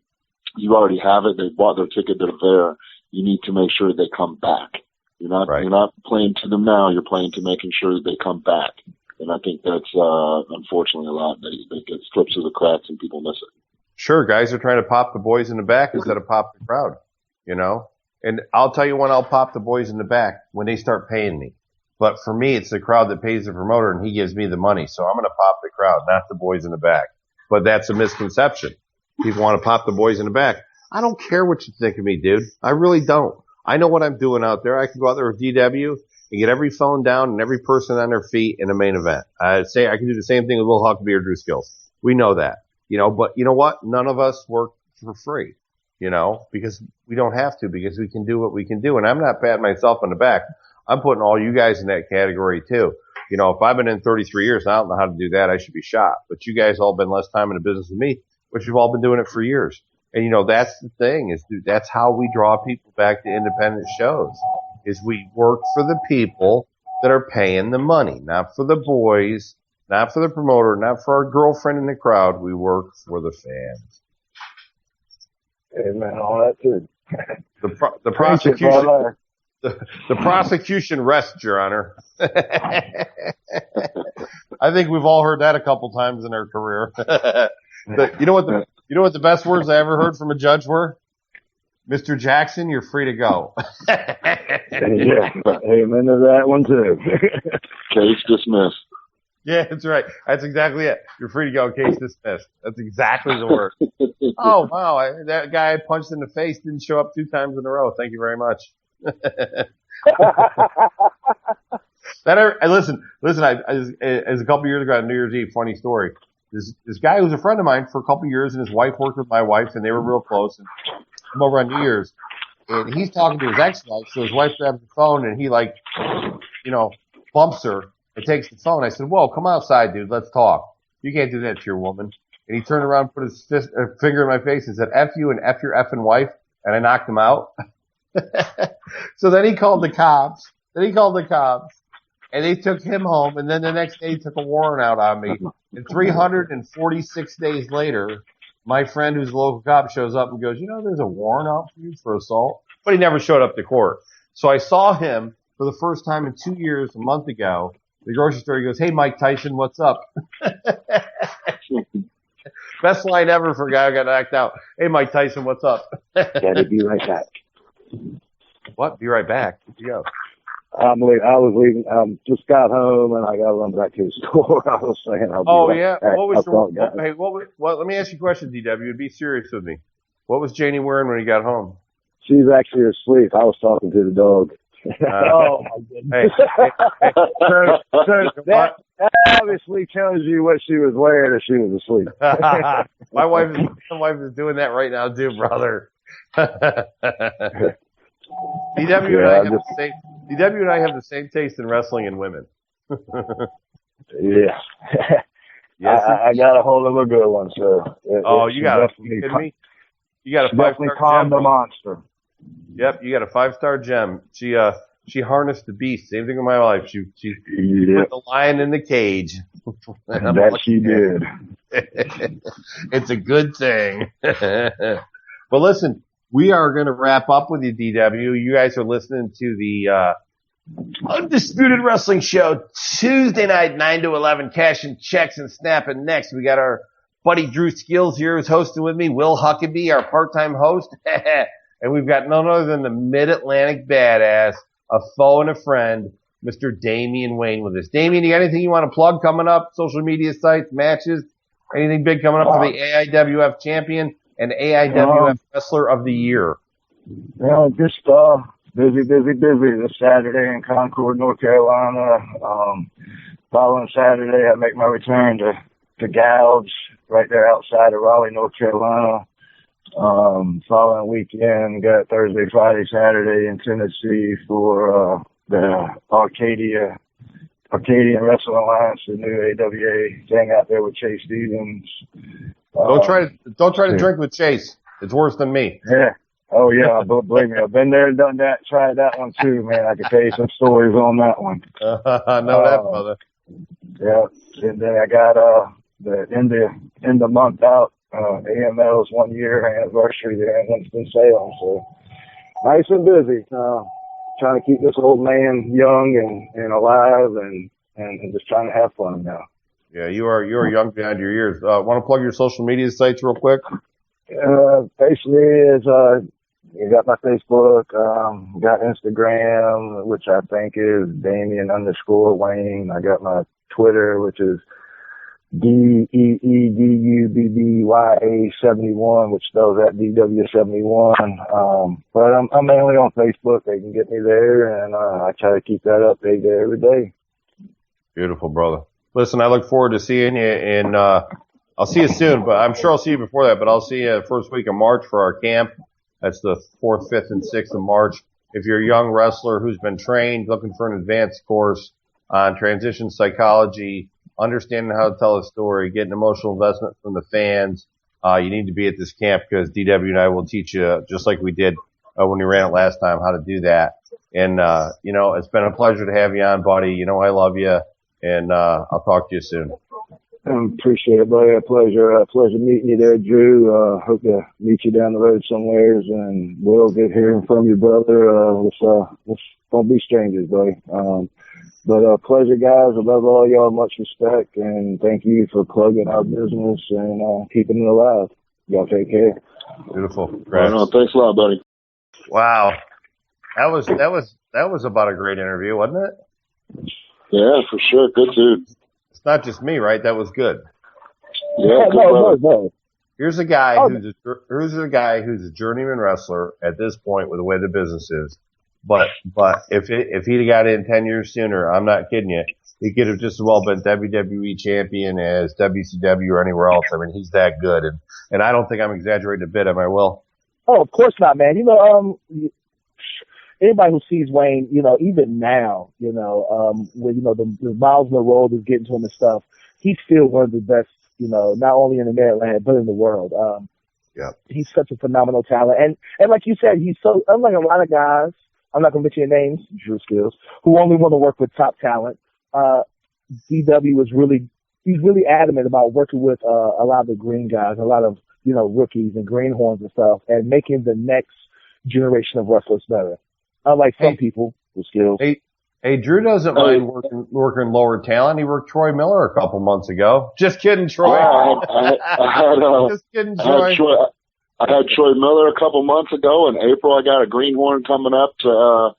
You already have it. They bought their ticket. They're there. You need to make sure they come back. You're not playing to them now. You're playing to making sure that they come back. And I think that's, unfortunately a lot that gets slipped through the cracks and people miss it. Sure. Guys are trying to pop the boys in the back instead of pop the crowd, and I'll tell you when I'll pop the boys in the back, when they start paying me. But for me, it's the crowd that pays the promoter and he gives me the money. So I'm going to pop the crowd, not the boys in the back. But that's a misconception. People want to pop the boys in the back. I don't care what you think of me, dude. I really don't. I know what I'm doing out there. I can go out there with DW and get every phone down and every person on their feet in a main event. I can do the same thing with Will Huckabee or Drew Skills. We know that, but you know what? None of us work for free, because we don't have to, because we can do what we can do. And I'm not patting myself on the back. I'm putting all you guys in that category too. If I've been in 33 years and I don't know how to do that, I should be shot. But you guys all been less time in the business with me, but you've all been doing it for years. And that's the thing that's how we draw people back to independent shows, is we work for the people that are paying the money, not for the boys, not for the promoter, not for our girlfriend in the crowd. We work for the fans. Amen. All that too. The prosecution. The prosecution rests, Your Honor. I think we've all heard that a couple times in our career. You know what the best words I ever heard from a judge were? Mr. Jackson, you're free to go. Yeah, amen to that one too. Case dismissed. Yeah, that's right. That's exactly it. You're free to go. Case dismissed. That's exactly the word. Oh, wow. That guy I punched in the face didn't show up 2 times in a row. Thank you very much. Listen, as a couple years ago on New Year's Eve, funny story. This guy who's a friend of mine for a couple years, and his wife worked with my wife, and they were real close. And I'm over on New Year's, and he's talking to his ex-wife, so his wife grabs the phone, and he bumps her and takes the phone. I said, "Whoa, come outside, dude. Let's talk." You can't do that to your woman. And he turned around, put his finger in my face and said, F you and F your effing wife. And I knocked him out. So then he called the cops. And they took him home. And then the next day he took a warrant out on me. And 346 days later, my friend who's a local cop shows up and goes, you know, there's a warrant out for you for assault. But he never showed up to court. So I saw him for the first time in 2 years, a month ago. The grocery store, he goes, hey, Mike Tyson, what's up? Best line ever for a guy who got knocked out. Hey, Mike Tyson, what's up? Gotta be right back. What? Be right back. Where'd you go? I was leaving. Just got home and I got to run back to the store. I was saying I'll be right back. Let me ask you a question, DW. Be serious with me. What was Janie wearing when he got home? She's actually asleep. I was talking to the dog. Oh my goodness. So that obviously tells you what she was wearing if she was asleep. My wife is doing that right now too, brother. DW and I have the same taste in wrestling and women. Yeah. Yes, I got a hold of a good one, sir. You kidding me? You got a 5-star gem. The monster. Yep, you got a 5-star gem. She harnessed the beast. Same thing in my life. She put the lion in the cage. That she did. It's a good thing. But listen, we are going to wrap up with you, DW. You guys are listening to the Undisputed Wrestling Show Tuesday night, 9 to 11. Cashing checks and snapping next. We got our buddy Drew Skills here who's hosting with me. Will Huckabee, our part-time host. And we've got none other than the Mid-Atlantic badass, a foe and a friend, Mr. Damien Wayne with us. Damien, you got anything you want to plug coming up? Social media sites, matches, anything big coming up for the AIWF champion and AIWF Wrestler of the Year? Just busy this Saturday in Concord, North Carolina. Following Saturday, I make my return to Gouge right there outside of Raleigh, North Carolina. Following weekend, got Thursday, Friday, Saturday in Tennessee for the Arcadian Wrestling Alliance, the new AWA thing out there with Chase Stevens. Don't try to drink with Chase. It's worse than me. Yeah. Oh yeah, believe me, I've been there, done that, tried that one too, man. I can tell you some stories on that one. I know that, brother. Yeah, and then I got the end of month out. AML's 1 year anniversary there in Winston-Salem, so nice and busy. Trying to keep this old man young and alive and just trying to have fun now. Yeah, you are young behind your years. Want to plug your social media sites real quick? Basically is you got my Facebook, got Instagram, which I think is Damien_Wayne. I got my Twitter, which is DEEDUBBYA71, which spells that DW71. But I'm mainly on Facebook. They can get me there, and I try to keep that updated every day. Beautiful, brother. Listen, I look forward to seeing you, and I'll see you soon. But I'm sure I'll see you before that. But I'll see you the first week of March for our camp. That's the 4th, 5th, and 6th of March. If you're a young wrestler who's been trained, looking for an advanced course on transition psychology, understanding how to tell a story, getting emotional investment from the fans, you need to be at this camp because DW and I will teach you, just like we did when we ran it last time, how to do that. And, it's been a pleasure to have you on, buddy. You know I love you, and I'll talk to you soon. Appreciate it, buddy. A pleasure meeting you there, Drew. Hope to meet you down the road somewheres, and we'll get hearing from you, brother. Let's don't be strangers, buddy. But pleasure, guys. I love all y'all. Much respect, and thank you for plugging our business and keeping it alive. Y'all take care. Beautiful. Right on. Thanks a lot, buddy. Wow, that was about a great interview, wasn't it? Yeah, for sure. Good dude. It's not just me, right? That was good. Yeah, no. Here's a guy who's a journeyman wrestler at this point with the way the business is. But if he'd got in 10 years sooner, I'm not kidding you, he could have just as well been WWE champion as WCW or anywhere else. I mean, he's that good, and I don't think I'm exaggerating a bit, am I, Will? Oh, of course not, man. Anybody who sees Wayne, even now, when the miles on the road is getting to him and stuff, he's still one of the best, not only in the Maryland, but in the world. Yeah. He's such a phenomenal talent. And like you said, he's so, unlike a lot of guys, I'm not going to mention your names, Drew Skills, who only want to work with top talent. DW he's really adamant about working with a lot of the green guys, a lot of, rookies and greenhorns and stuff, and making the next generation of wrestlers better. Unlike some people with skills. Hey, Drew doesn't mind working lower talent. He worked Troy Miller a couple months ago. Just kidding, Troy. Just kidding, Troy. I had Troy Miller a couple months ago. In April, I got a greenhorn coming up to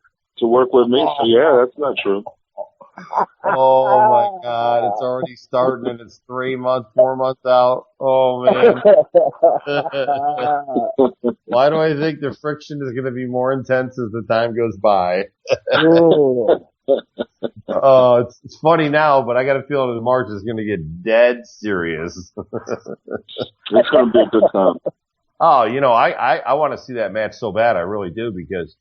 work with me. So yeah, that's not true. Oh my God, it's already starting and it's 4 months out. Oh man. Why do I think the friction is going to be more intense as the time goes by? Oh, it's funny now, but I got a feeling the March is going to get dead serious. It's going to be a good time. Oh, I want to see that match so bad. I really do because,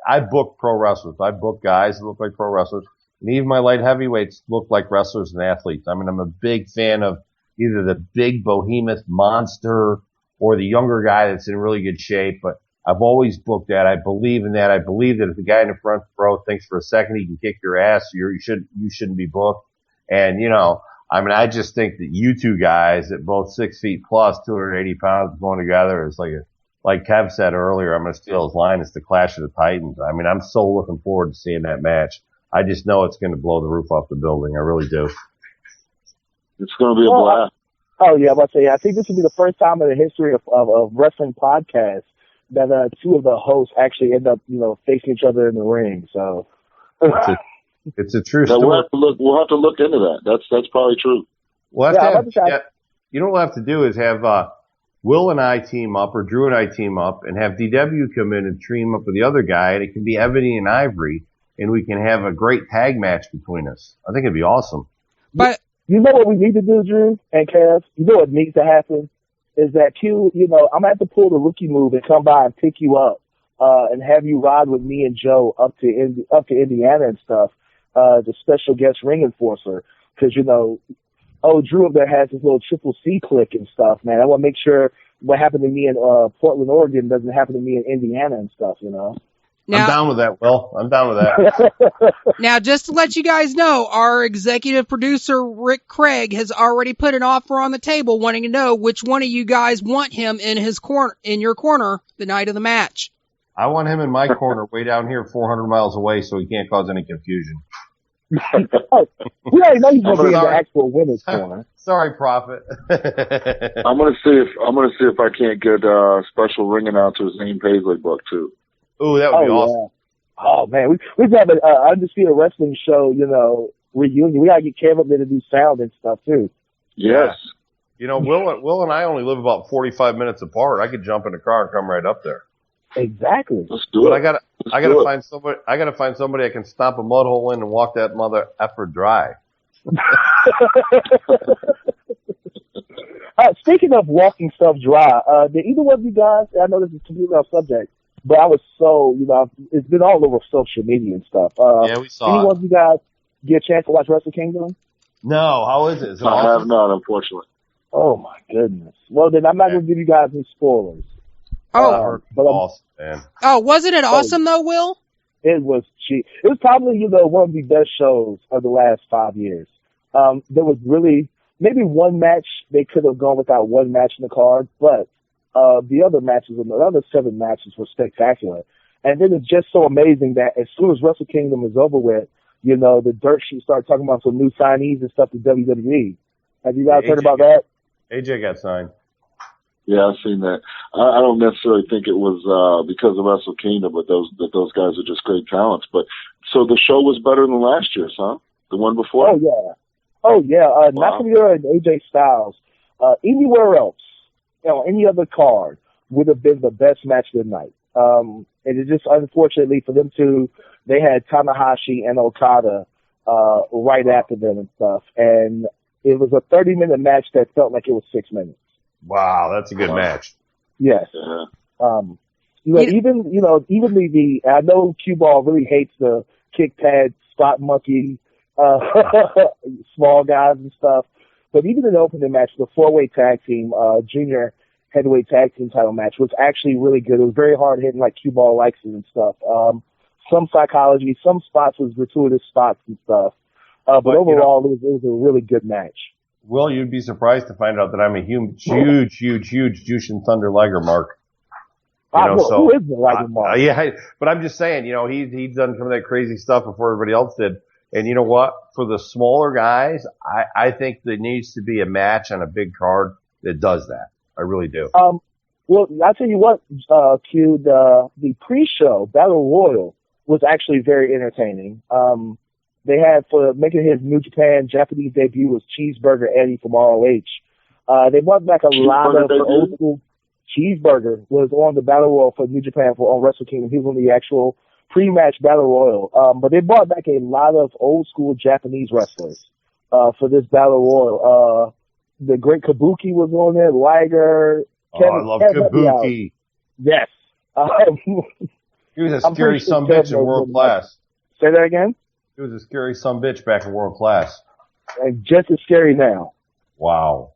I book pro wrestlers. I book guys that look like pro wrestlers. And even my light heavyweights look like wrestlers and athletes. I mean, I'm a big fan of either the big behemoth monster or the younger guy that's in really good shape. But I've always booked that. I believe in that. I believe that if the guy in the front row thinks for a second he can kick your ass, you shouldn't be booked. And, I just think that you two guys at both 6 feet plus, 280 pounds going together is like Kev said earlier, I'm going to steal his line, it's the Clash of the Titans. I mean, I'm so looking forward to seeing that match. I just know it's going to blow the roof off the building. I really do. It's going to be a blast. Oh, yeah, I think this will be the first time in the history of wrestling podcasts that two of the hosts actually end up, facing each other in the ring. So it's a true story. We'll have to look into that. That's probably true. We'll have you know what we'll have to do is have Will and I team up, or Drew and I team up, and have DW come in and team up with the other guy, and it can be Ebony and Ivory, and we can have a great tag match between us. I think it'd be awesome. But you know what we need to do, Drew and Kev? You know what needs to happen? Is that I'm gonna have to pull the rookie move and come by and pick you up, and have you ride with me and Joe up to Indiana and stuff, the special guest ring enforcer. Cause Drew up there has his little Triple C clique and stuff, man. I want to make sure what happened to me in Portland, Oregon doesn't happen to me in Indiana and stuff, Now, I'm down with that, Will. I'm down with that. Now, just to let you guys know, our executive producer, Rick Craig, has already put an offer on the table wanting to know which one of you guys want him in your corner the night of the match. I want him in my corner way down here 400 miles away so he can't cause any confusion. We already know he's going to be in the actual winner's corner. Sorry, Prophet. I'm gonna see if I can't get special ring announcer Zane Paisley book too. Ooh, that would be awesome. Yeah. Oh man, we have an Undisputed Wrestling show, reunion. We gotta get Kev up there to do sound and stuff too. Yes. Will and I only live about 45 minutes apart. I could jump in the car and come right up there. Exactly. Let's do it. I gotta find somebody. I gotta find somebody I can stomp a mud hole in and walk that mother effer dry. Speaking of walking stuff dry, did either one of you guys? I know this is completely off subject, but I was so it's been all over social media and stuff. Yeah, we saw. Any one of you guys get a chance to watch Wrestle Kingdom? No, how is it? Is it awesome? I have not, unfortunately. Oh my goodness. Well, then I'm not gonna give you guys any spoilers. But awesome, man. Oh, wasn't it awesome though, Will? It was cheap. It was probably, one of the best shows of the last 5 years. There was really maybe one match they could have gone without one match in the card, but the other matches, the other 7 matches were spectacular. And then it's just so amazing that as soon as Wrestle Kingdom is over with, the dirt sheet started talking about some new signees and stuff to WWE. Have you guys heard about that? AJ got signed. Yeah, I've seen that. I don't necessarily think it was because of Wrestle Kingdom, but those guys are just great talents. But so the show was better than last year's, huh? The one before? Oh yeah. Nakamura and AJ Styles. Anywhere else, any other card would have been the best match of the night. And it's just unfortunately for them two, they had Tanahashi and Okada right after them and stuff, and it was a 30-minute match that felt like it was 6 minutes. Wow, that's a good match. Yes. Even the I know Q Ball really hates the kick pad spot monkey small guys and stuff. But even in the opening match, the 4-way tag team, junior heavyweight tag team title match was actually really good. It was very hard hitting, like Cue Ball likes it and stuff. Some psychology, some spots was gratuitous spots and stuff. But overall, it was a really good match. Will, you'd be surprised to find out that I'm a huge Jushin Thunder Liger mark. Who is the Liger mark? But I'm just saying, he's done some of that crazy stuff before everybody else did. And you know what? For the smaller guys, I think there needs to be a match on a big card that does that. I really do. Well, I'll tell you what, Q, the pre-show Battle Royal was actually very entertaining. They had, for making his New Japan Japanese debut, was Cheeseburger Eddie from ROH. They brought back a lot of old school. Cheeseburger was on the Battle Royal for New Japan on Wrestle Kingdom. He was on the actual pre-match Battle Royal. But they brought back a lot of old school Japanese wrestlers for this Battle Royal. The great Kabuki was on there, Liger. I love Kabuki. Yes. He was a scary sumbitch in world class. Say that again? He was a scary sumbitch back in world class. And just as scary now. Wow.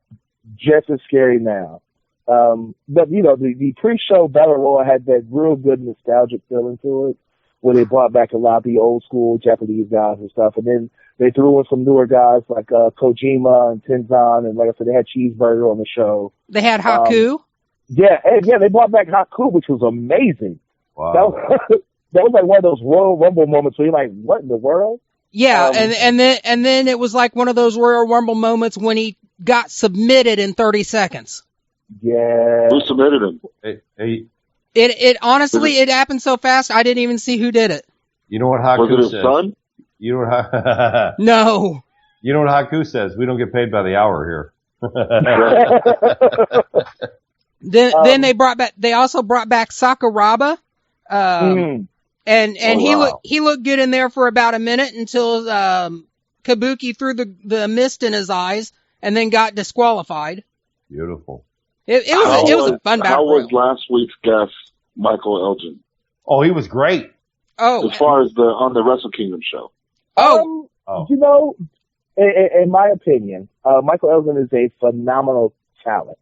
Just as scary now. But the pre-show Battle Royal had that real good nostalgic feeling to it, where they brought back a lot of the old school Japanese guys and stuff, and then they threw in some newer guys like Kojima and Tenzan, and like I said, they had Cheeseburger on the show. They had Haku. They brought back Haku, which was amazing. Wow. That was like one of those Royal Rumble moments where you're like, what in the world? Yeah, and then it was like one of those Royal Rumble moments when he got submitted in 30 seconds. Yeah. Who submitted him? It honestly, it happened so fast, I didn't even see who did it. You know what Haku Was it his says? son? You know what No. You know what Haku says? We don't get paid by the hour here. Then they also brought back Sakuraba. And he looked good in there for about a minute until Kabuki threw the mist in his eyes and then got disqualified. Beautiful. It was a fun battle. How was last week's guest, Michael Elgin? Oh, he was great. Oh, as far as on the Wrestle Kingdom show. In my opinion, Michael Elgin is a phenomenal talent.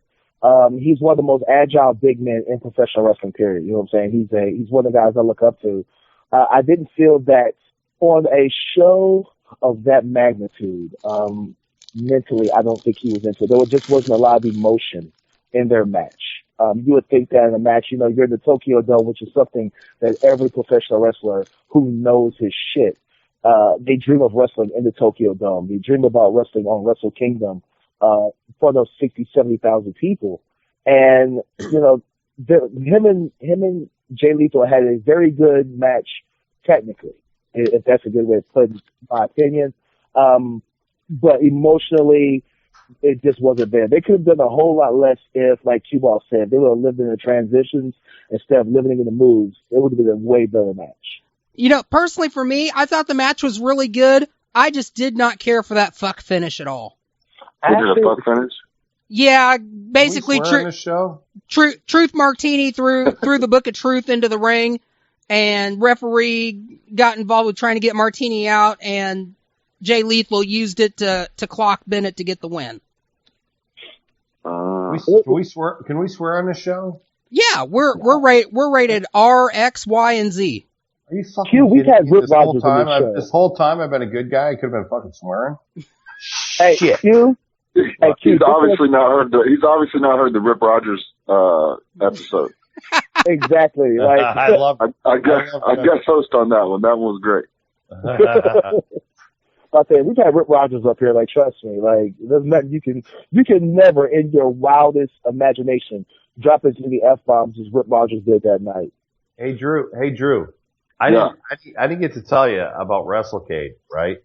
He's one of the most agile big men in professional wrestling, period. You know what I'm saying? He's one of the guys I look up to. I didn't feel that on a show of that magnitude, mentally, I don't think he was into it. There just wasn't a lot of emotion in their match. You would think that in a match, you're in the Tokyo Dome, which is something that every professional wrestler who knows his shit, they dream of wrestling in the Tokyo Dome. They dream about wrestling on Wrestle Kingdom, for those 60, 70,000 people. And, him and Jay Lethal had a very good match technically, if that's a good way to put it, in my opinion. But emotionally, it just wasn't there. They could have done a whole lot less if, like Q-Ball said, they would have lived in the transitions instead of living in the moves. It would have been a way better match. Personally for me, I thought the match was really good. I just did not care for that fuck finish at all. Did a fuck finish? Yeah, basically, Truth Martini threw the Book of Truth into the ring, and referee got involved with trying to get Martini out, and Jay Lethal used it to clock Bennett to get the win. Can we swear on this show? Yeah, we're rated R, X, Y, and Z. Are you fucking Q, we've had Rip this whole Rogers time? on the show. This whole time I've been a good guy. I could have been fucking swearing. Hey, Q. He's obviously not heard the Rip Rogers episode. Exactly. Like I guess host on that one. That one was great. I said we've had Rip Rogers up here. Like, trust me. Like, there's nothing you can never in your wildest imagination drop as many F-bombs as Rip Rogers did that night. Hey Drew. I didn't get to tell you about WrestleCade, right?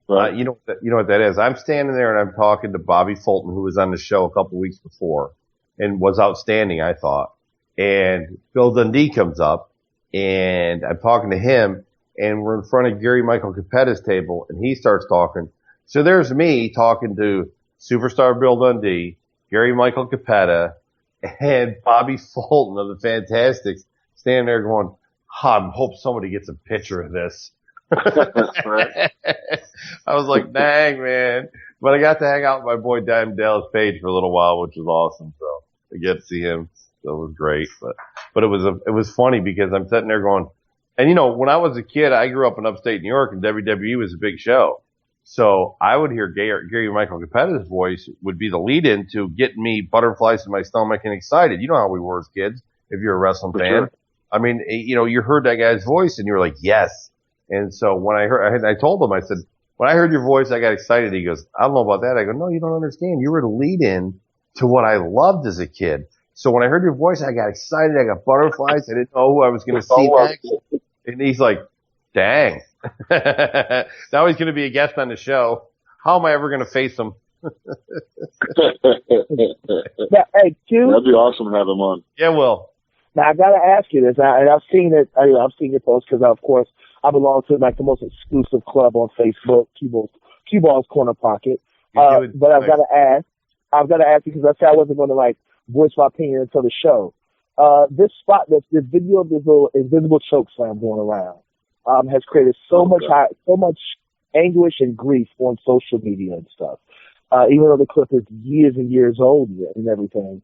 Right. You know what that is. I'm standing there and I'm talking to Bobby Fulton, who was on the show a couple weeks before and was outstanding, I thought. And Bill Dundee comes up and I'm talking to him and we're in front of Gary Michael Capetta's table and he starts talking. So there's me talking to superstar Bill Dundee, Gary Michael Capetta, and Bobby Fulton of the Fantastics standing there going, I hope somebody gets a picture of this. Right. I was like, dang, man. But I got to hang out with my boy Dallas Page for a little while, which was awesome. So I get to see him. So it was great. But it was funny because I'm sitting there going, and you know, when I was a kid, I grew up in upstate New York and WWE was a big show. So I would hear Gary Michael Capetta's voice would be the lead in to getting me butterflies in my stomach and excited. You know how we were as kids if you're a wrestling fan. Sure. I mean, you know, you heard that guy's voice and you were like, yes. And so when I told him, I said, when I heard your voice, I got excited. He goes, I don't know about that. I go, no, you don't understand. You were the lead in to what I loved as a kid. So when I heard your voice, I got excited. I got butterflies. I didn't know who I was going to see next. And he's like, dang. Now he's going to be a guest on the show. How am I ever going to face him? Yeah, hey, Q. That'd be awesome to have him on. Yeah, Will. Now I gotta ask you this, and I've seen it. I've seen your post because, of course, I belong to like the most exclusive club on Facebook, Cue Ball's Corner Pocket. But I've got to ask you because I said I wasn't going to like voice my opinion until the show. This video of this little invisible choke slam going around, has created so much anguish and grief on social media and stuff. Even though the clip is years and years old and everything.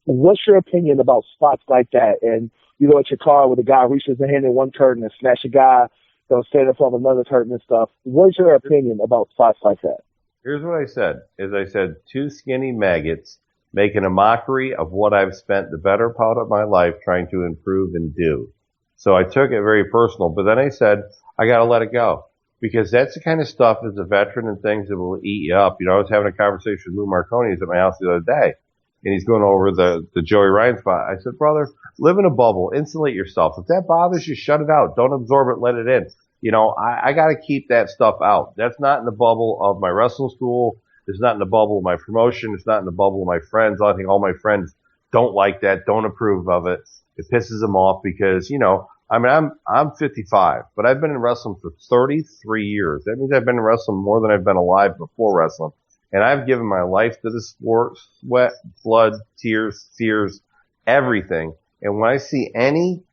What's your opinion about spots like that? And you know, at your car where the guy reaches a hand in one curtain and smash a guy, stand in front of another curtain and stuff. What's your opinion about spots like that? Here's what I said. I said, two skinny maggots making a mockery of what I've spent the better part of my life trying to improve and do. So I took it very personal, but then I said, I got to let it go because that's the kind of stuff as a veteran and things that will eat you up. You know, I was having a conversation with Lou Marconi at my house the other day. And he's going over the Joey Ryan spot. I said, brother, live in a bubble. Insulate yourself. If that bothers you, shut it out. Don't absorb it. Let it in. You know, I got to keep that stuff out. That's not in the bubble of my wrestling school. It's not in the bubble of my promotion. It's not in the bubble of my friends. I think all my friends don't like that, don't approve of it. It pisses them off because, you know, I mean, I'm 55, but I've been in wrestling for 33 years. That means I've been in wrestling more than I've been alive before wrestling. And I've given my life to the sport, sweat, blood, tears, everything. And when I see any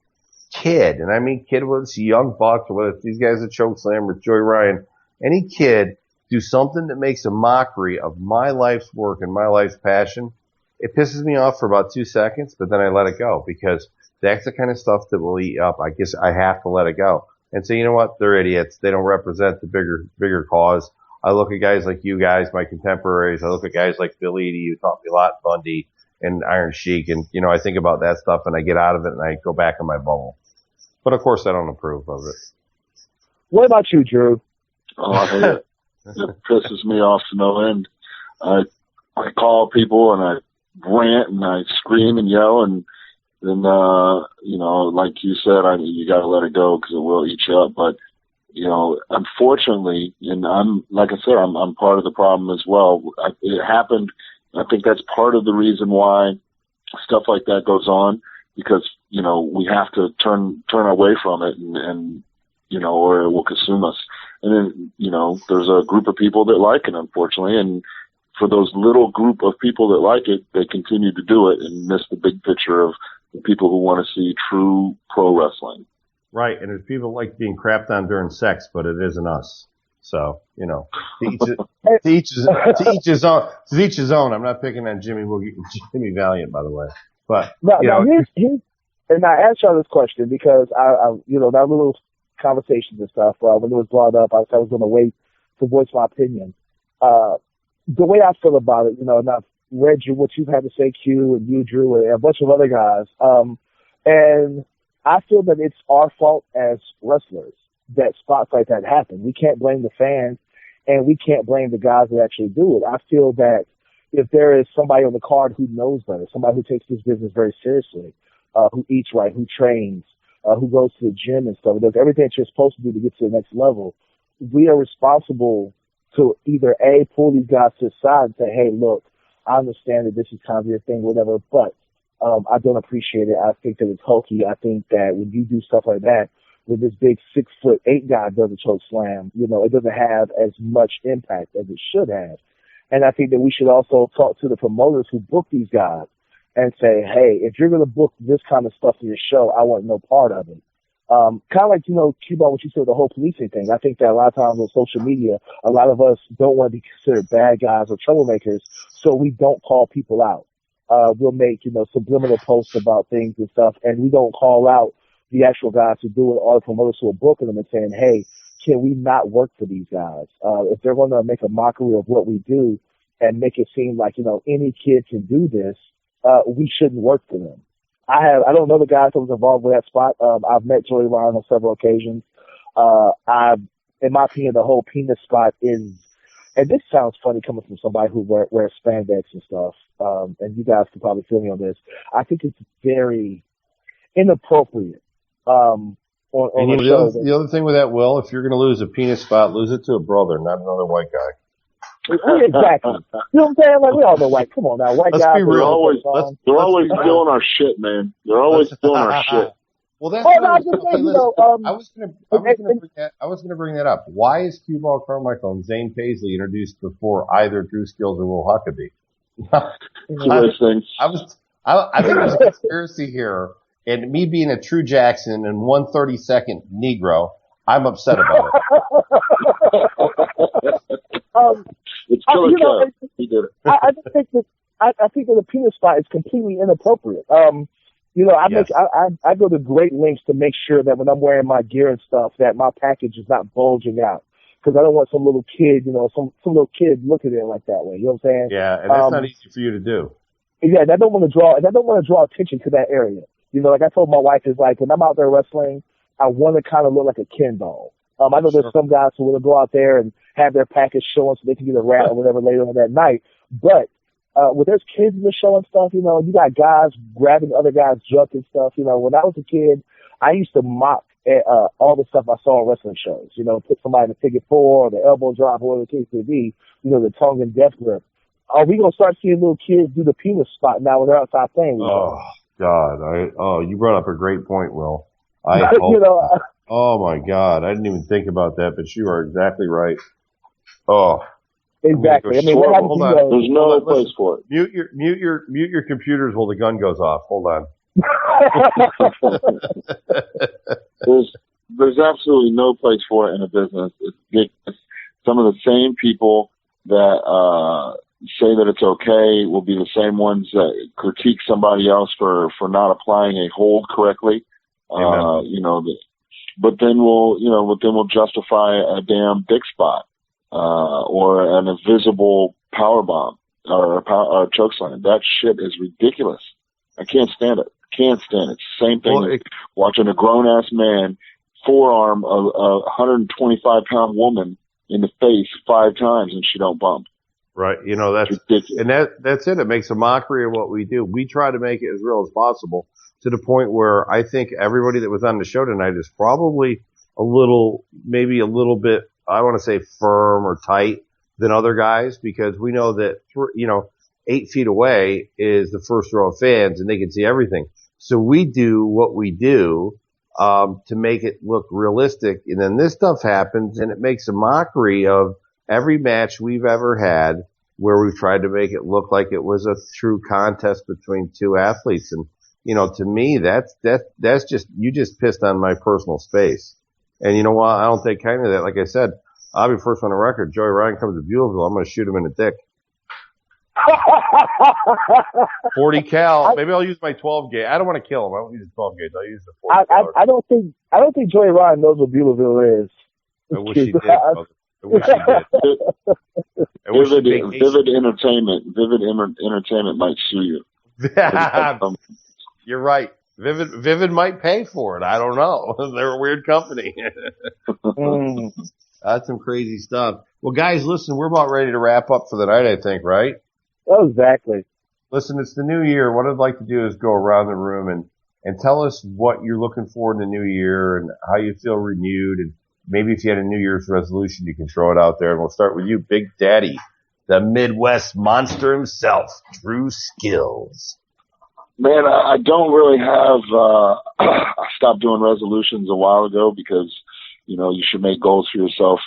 kid, and I mean kid, whether it's a young buck or whether it's these guys at Chokeslam or Joey Ryan, any kid do something that makes a mockery of my life's work and my life's passion, it pisses me off for about 2 seconds, but then I let it go because that's the kind of stuff that will eat up. I guess I have to let it go. And so you know what? They're idiots. They don't represent the bigger cause. I look at guys like you guys, my contemporaries. I look at guys like Bill Eadie, who taught me a lot, Bundy and Iron Sheik. And, you know, I think about that stuff and I get out of it and I go back in my bubble. But of course I don't approve of it. What about you, Drew? Oh, I hate it. It pisses me off to no end. I call people and I rant and I scream and yell and then, you know, like you said, you got to let it go because it will eat you up. But, you know, unfortunately, and like I said, I'm part of the problem as well. It happened. I think that's part of the reason why stuff like that goes on because, you know, we have to turn away from it and, you know, or it will consume us. And then, you know, there's a group of people that like it, unfortunately. And for those little group of people that like it, they continue to do it and miss the big picture of the people who want to see true pro wrestling. Right, and there's people like being crapped on during sex, but it isn't us. So, you know, to each his own. I'm not picking on Jimmy Valiant, by the way. But here's and I asked y'all this question because I you know, that little conversations and stuff. When it was brought up, I was going to wait to voice my opinion. The way I feel about it, you know, and I've read what you've had to say, Q, and you, Drew, and a bunch of other guys, and I feel that it's our fault as wrestlers that spots like that happen. We can't blame the fans, and we can't blame the guys that actually do it. I feel that if there is somebody on the card who knows better, somebody who takes this business very seriously, who eats right, who trains, who goes to the gym and stuff, does everything that you're supposed to do to get to the next level, we are responsible to either A, pull these guys to the side and say, hey, look, I understand that this is kind of your thing, whatever, but I don't appreciate it. I think that it's hokey. I think that when you do stuff like that, with this big 6'8" guy does a choke slam, you know, it doesn't have as much impact as it should have. And I think that we should also talk to the promoters who book these guys and say, hey, if you're going to book this kind of stuff in your show, I want no part of it. Kind of like, Q-Ball, what you said, the whole policing thing. I think that a lot of times on social media, a lot of us don't want to be considered bad guys or troublemakers, so we don't call people out. We'll make, subliminal posts about things and stuff, and we don't call out the actual guys who do it or the promoters who are booking them and saying, hey, can we not work for these guys? If they're going to make a mockery of what we do and make it seem like, any kid can do this, we shouldn't work for them. I don't know the guys who was involved with that spot. I've met Joey Ryan on several occasions. In my opinion, the whole penis spot is, and this sounds funny coming from somebody who wears spandex and stuff, and you guys can probably feel me on this. I think it's very inappropriate. The other thing with that, Will, if you're going to lose a penis spot, lose it to a brother, not another white guy. Exactly. You know what I'm saying? Like, we all know white. Come on now, white guys. They're always stealing our shit, man. They're always stealing our shit. Well, that's I was going to bring that up. Why is Q-Ball Carmichael and Zane Paisley introduced before either Drew Skills or Will Huckabee? I think there's a conspiracy here, and me being a true Jackson and 132nd Negro, I'm upset about it. It's Killer Kev. He did it. I think that the penis spot is completely inappropriate. I go to great lengths to make sure that when I'm wearing my gear and stuff, that my package is not bulging out. Because I don't want some little kid, some little kid looking at it like that way. You know what I'm saying? Yeah, and that's not easy for you to do. Yeah, and I don't want to draw attention to that area. Like I told my wife, is like when I'm out there wrestling, I want to kind of look like a Ken doll. I know there's some guys who want to go out there and have their package showing so they can get a rat or whatever later on that night. But when there's kids in the show and stuff, you got guys grabbing other guys' junk and stuff. When I was a kid, I used to mock all the stuff I saw on wrestling shows. Put somebody in the figure four or the elbow drop or whatever the case may be, the tongue and death grip. Are we going to start seeing little kids do the penis spot now when they're outside playing? Oh, God. You brought up a great point, Will. Oh, my God. I didn't even think about that, but you are exactly right. Oh. Exactly. Hold on. There's no place for it. Mute your computers while the gun goes off. Hold on. There's absolutely no place for it in a business. It's some of the same people that say that it's okay will be the same ones that critique somebody else for not applying a hold correctly. But then we'll justify a damn dick spot, or an invisible power bomb or a choke slam. That shit is ridiculous. I can't stand it. It's the same thing as watching a grown ass man forearm a 125-pound woman in the face 5 times and she don't bump. Right. That's ridiculous. And that's it. It makes a mockery of what we do. We try to make it as real as possible, to the point where I think everybody that was on the show tonight is probably maybe a little bit, I want to say firm or tight than other guys, because we know that, 8 feet away is the first row of fans and they can see everything. So we do what we do, to make it look realistic. And then this stuff happens and it makes a mockery of every match we've ever had where we've tried to make it look like it was a true contest between two athletes. And, to me, that's just, you just pissed on my personal space. And you know what? I don't take kindly to that. Like I said, I'll be first on the record. Joey Ryan comes to Buellville, I'm going to shoot him in the dick. 40 cal. Maybe I'll use my 12 gauge. I don't want to kill him. I won't use the 12 gauge. I'll use the 40 cal. I don't think Joey Ryan knows what Buellville is. I wish he did, brother. I wish he did. Vivid Entertainment might sue you. You're right. Vivid might pay for it. I don't know. They're a weird company. That's some crazy stuff. Well, guys, listen, we're about ready to wrap up for the night, I think, right? Oh, exactly. Listen, it's the new year. What I'd like to do is go around the room and tell us what you're looking for in the new year and how you feel renewed. And maybe if you had a New Year's resolution, you can throw it out there. And we'll start with you, Big Daddy, the Midwest monster himself, Drew Skills. Man, I don't really have, I stopped doing resolutions a while ago because, you should make goals for yourself,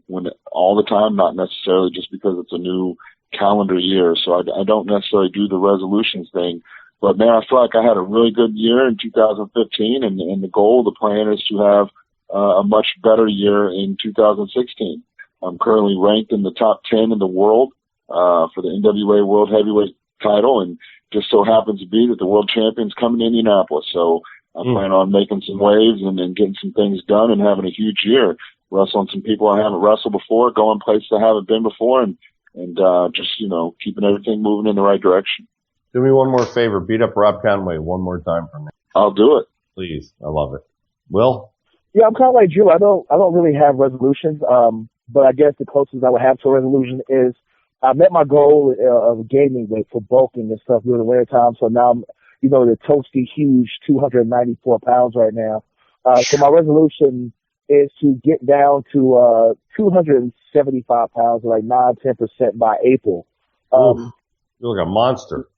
when all the time, not necessarily just because it's a new calendar year. So I don't necessarily do the resolutions thing. But man, I feel like I had a really good year in 2015, and the goal, the plan is to have a much better year in 2016. I'm currently ranked in the top 10 in the world for the NWA World Heavyweight title, and just so happens to be that the world champion's coming to Indianapolis. So I plan on making some waves and getting some things done and having a huge year, wrestling some people I haven't wrestled before, going places I haven't been before, and just, keeping everything moving in the right direction. Do me one more favor. Beat up Rob Conway one more time for me. I'll do it. Please. I love it. Will? Yeah, I'm kind of like Drew. I don't really have resolutions. But I guess the closest I would have to a resolution is I met my goal of gaining weight for bulking and stuff during the winter time. So now I'm, the toasty, huge 294 pounds right now. So my resolution is to get down to 275 pounds, like 9-10% by April. You look like a monster.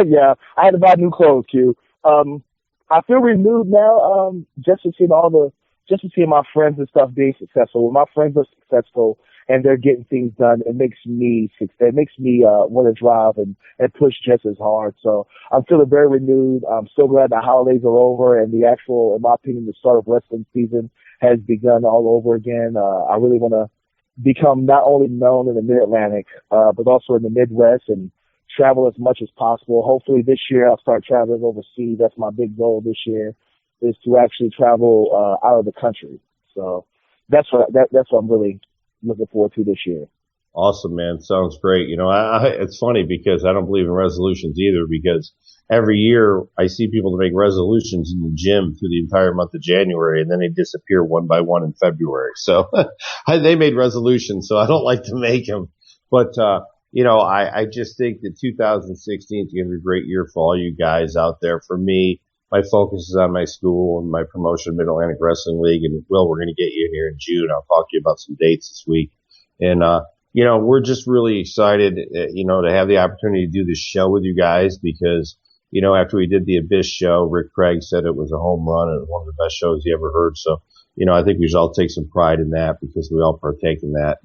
Yeah, I had to buy new clothes, Q. I feel renewed now, just to see my friends and stuff being successful. When my friends are successful and they're getting things done, it makes me want to drive and push just as hard. So I'm feeling very renewed. I'm so glad the holidays are over and the actual, in my opinion, the start of wrestling season has begun all over again. I really want to become not only known in the Mid-Atlantic, but also in the Midwest and travel as much as possible. Hopefully this year I'll start traveling overseas. That's my big goal this year, is to actually travel out of the country. So that's what I'm really looking forward to this year. Awesome, man. Sounds great. It's funny because I don't believe in resolutions either, because every year I see people that make resolutions in the gym through the entire month of January, and then they disappear one by one in February. So they made resolutions, so I don't like to make them. But, I just think that 2016 is going to be a great year for all you guys out there. For me, my focus is on my school and my promotion, Mid-Atlantic Wrestling League. And Will, we're going to get you in here in June. I'll talk to you about some dates this week. And, we're just really excited, to have the opportunity to do this show with you guys because, after we did the Abyss show, Rick Craig said it was a home run and one of the best shows he ever heard. So, I think we should all take some pride in that because we all partake in that.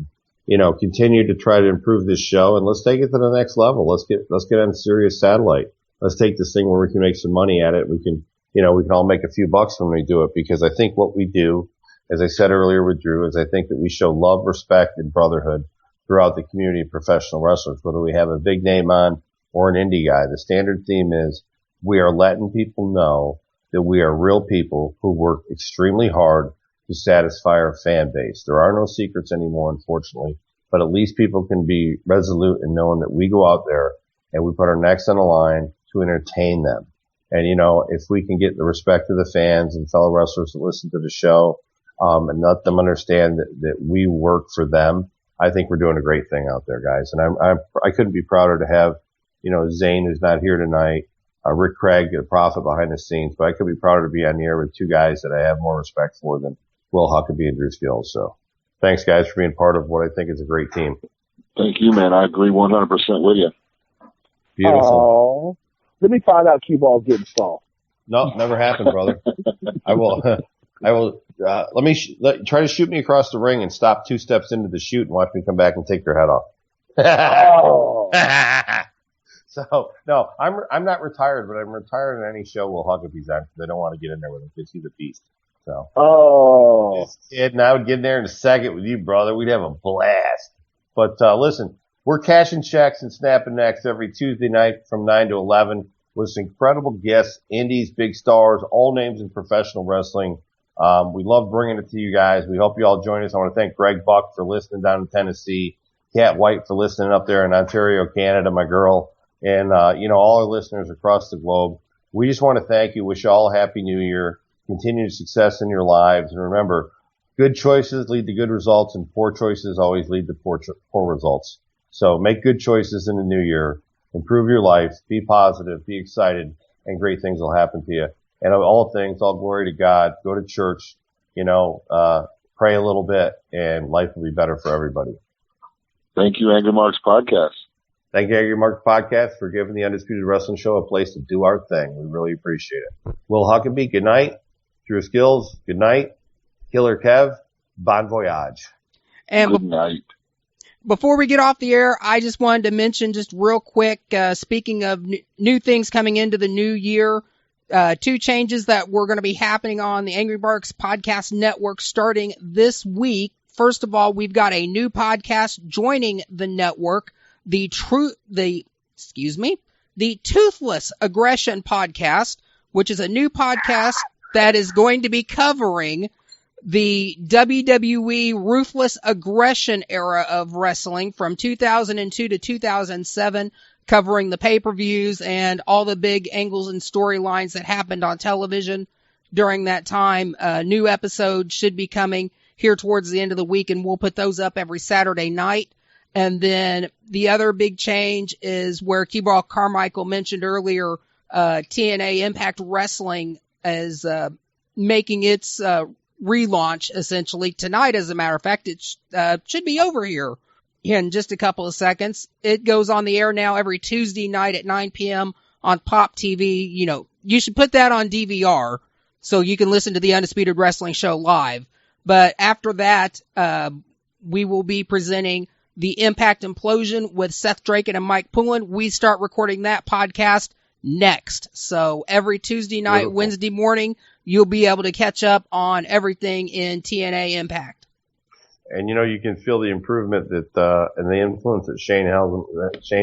Continue to try to improve this show and let's take it to the next level. Let's get on Sirius Satellite. Let's take this thing where we can make some money at it. We can all make a few bucks when we do it because I think what we do, as I said earlier with Drew, is I think that we show love, respect, and brotherhood throughout the community of professional wrestlers, whether we have a big name on or an indie guy. The standard theme is we are letting people know that we are real people who work extremely hard to satisfy our fan base. There are no secrets anymore, unfortunately, but at least people can be resolute in knowing that we go out there and we put our necks on the line to entertain them. And, if we can get the respect of the fans and fellow wrestlers that listen to the show, and let them understand that we work for them, I think we're doing a great thing out there, guys. And I couldn't be prouder to have, Zane, who's not here tonight, Rick Craig, the prophet behind the scenes, but I could be prouder to be on the air with two guys that I have more respect for than Will Huckabee and Drew Skills. So thanks, guys, for being part of what I think is a great team. Thank you, man. I agree 100% with you. Beautiful. Aww. Let me find out cue ball's getting soft. No, never happened, brother. I will, try to shoot me across the ring and stop 2 steps into the shoot and watch me come back and take their head off. Oh. So, no, I'm not retired, but I'm retired in any show Will Huckabee's on because I don't want to get in there with him because he's a beast. So. Oh. And I would get in there in a second with you, brother. We'd have a blast. But, listen, we're cashing checks and snapping necks every Tuesday night from 9 to 11 with some incredible guests, indies, big stars, all names in professional wrestling. We love bringing it to you guys. We hope you all join us. I want to thank Greg Buck for listening down in Tennessee, Kat White for listening up there in Ontario, Canada, my girl, and, all our listeners across the globe. We just want to thank you. Wish you all a happy new year. Continued success in your lives. And remember, good choices lead to good results and poor choices always lead to poor results. So make good choices in the new year. Improve your life. Be positive. Be excited. And great things will happen to you. And of all things, all glory to God. Go to church. Pray a little bit and life will be better for everybody. Thank you, Angry Marks Podcast. Thank you, Angry Marks Podcast, for giving the Undisputed Wrestling Show a place to do our thing. We really appreciate it. Will Huckabee, good night. Drew Skills, good night. Killer Kev, bon voyage. And good night. before we get off the air, I just wanted to mention just real quick, speaking of new things coming into the new year, 2 changes that were going to be happening on the Angry Marks Podcast Network starting this week. First of all, we've got a new podcast joining the network, the Toothless Aggression Podcast, which is a new podcast that is going to be covering the WWE Ruthless Aggression era of wrestling from 2002 to 2007, covering the pay-per-views and all the big angles and storylines that happened on television during that time. New episodes should be coming here towards the end of the week, and we'll put those up every Saturday night. And then the other big change is where Q-Ball Carmichael mentioned earlier, TNA Impact Wrestling is making its relaunch essentially tonight. As a matter of fact, it should be over here in just a couple of seconds. It goes on the air now every Tuesday night at 9 p.m. on Pop TV. You know, you should put that on DVR so you can listen to the Undisputed Wrestling Show live. But after that, we will be presenting the Impact Implosion with Seth Draken and Mike Poulin. We start recording that podcast next. So every Tuesday night, beautiful, Wednesday morning, you'll be able to catch up on everything in TNA Impact. And, you know, you can feel the improvement that, and the influence that Shane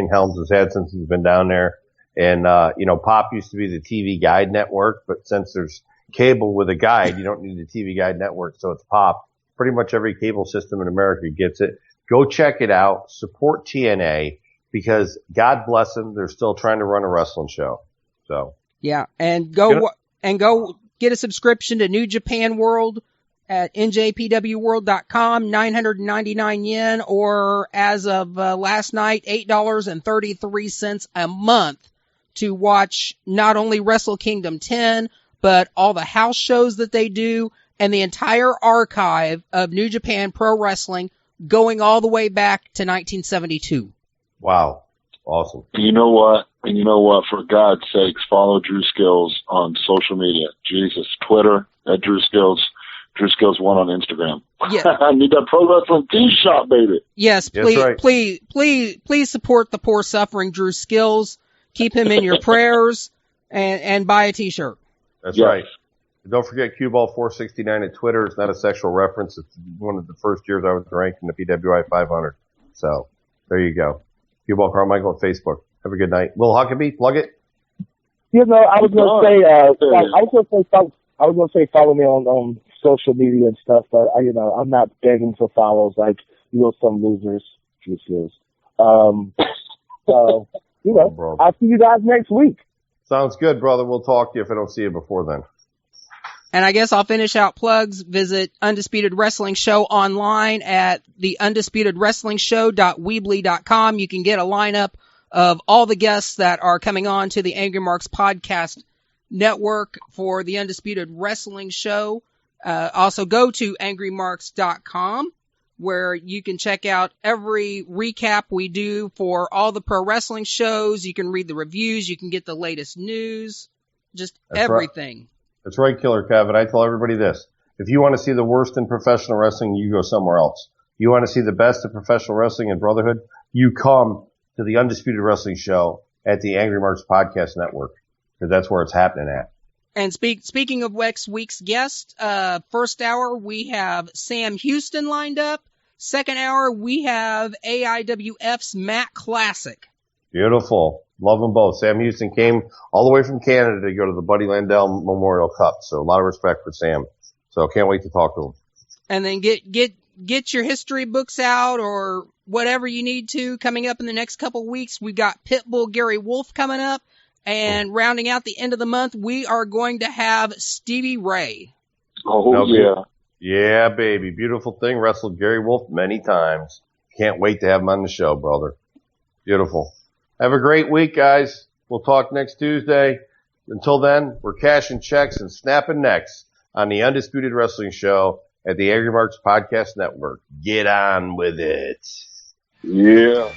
Helms has had since he's been down there. And, you know, Pop used to be the TV Guide Network, but since there's cable with a guide, you don't need the TV Guide Network. So it's Pop. Pretty much every cable system in America gets it. Go check it out. Support TNA because God bless them. They're still trying to run a wrestling show. So. Yeah. And go get a subscription to New Japan World at njpwworld.com, 999 yen, or as of last night, $8.33 a month to watch not only Wrestle Kingdom 10, but all the house shows that they do and the entire archive of New Japan Pro Wrestling going all the way back to 1972. Wow. Awesome. You know what? And you know what? For God's sakes, follow Drew Skills on social media. Jesus. Twitter at Drew Skills. Drew Skills 1 on Instagram. Yeah. I need that pro wrestling t-shirt, baby. Yes, please, right. please support the poor suffering Drew Skills. Keep him in your prayers and buy a t-shirt. That's right. Don't forget Q-Ball 469 at Twitter. It's not a sexual reference. It's one of the first years I was ranked in the PWI 500. So there you go. Q-Ball Carmichael at Facebook. Have a good night. Will Huckabee, plug it. You know, I was going to say follow me on social media and stuff, but I'm not begging for follows like some losers. So I'll see you guys next week. Sounds good, brother. We'll talk to you if I don't see you before then. And I guess I'll finish out plugs. Visit Undisputed Wrestling Show online at the undisputedwrestlingshow.weebly.com. You can get a lineup of all the guests that are coming on to the Angry Marks Podcast Network for the Undisputed Wrestling Show. Also go to AngryMarks.com where you can check out every recap we do for all the pro wrestling shows. You can read the reviews. You can get the latest news. Just everything. Right. That's right, Killer Kevin. I tell everybody this. If you want to see the worst in professional wrestling, you go somewhere else. You want to see the best of professional wrestling and brotherhood, you come to the Undisputed Wrestling Show at the Angry Marks Podcast Network, because that's where it's happening at. And speaking of next week's guest, first hour we have Sam Houston lined up. Second hour we have AIWF's Matt Classic. Beautiful. Love them both. Sam Houston came all the way from Canada to go to the Buddy Landell Memorial Cup. So a lot of respect for Sam. So can't wait to talk to him. And then get your history books out or whatever you need to coming up in the next couple of weeks. We've got Pitbull Gary Wolf coming up. And rounding out the end of the month, we are going to have Stevie Ray. Oh, yeah. Yeah, baby. Beautiful thing. Wrestled Gary Wolf many times. Can't wait to have him on the show, brother. Beautiful. Have a great week, guys. We'll talk next Tuesday. Until then, we're cashing checks and snapping necks on the Undisputed Wrestling Show at the Angry Marks Podcast Network. Get on with it. Yeah.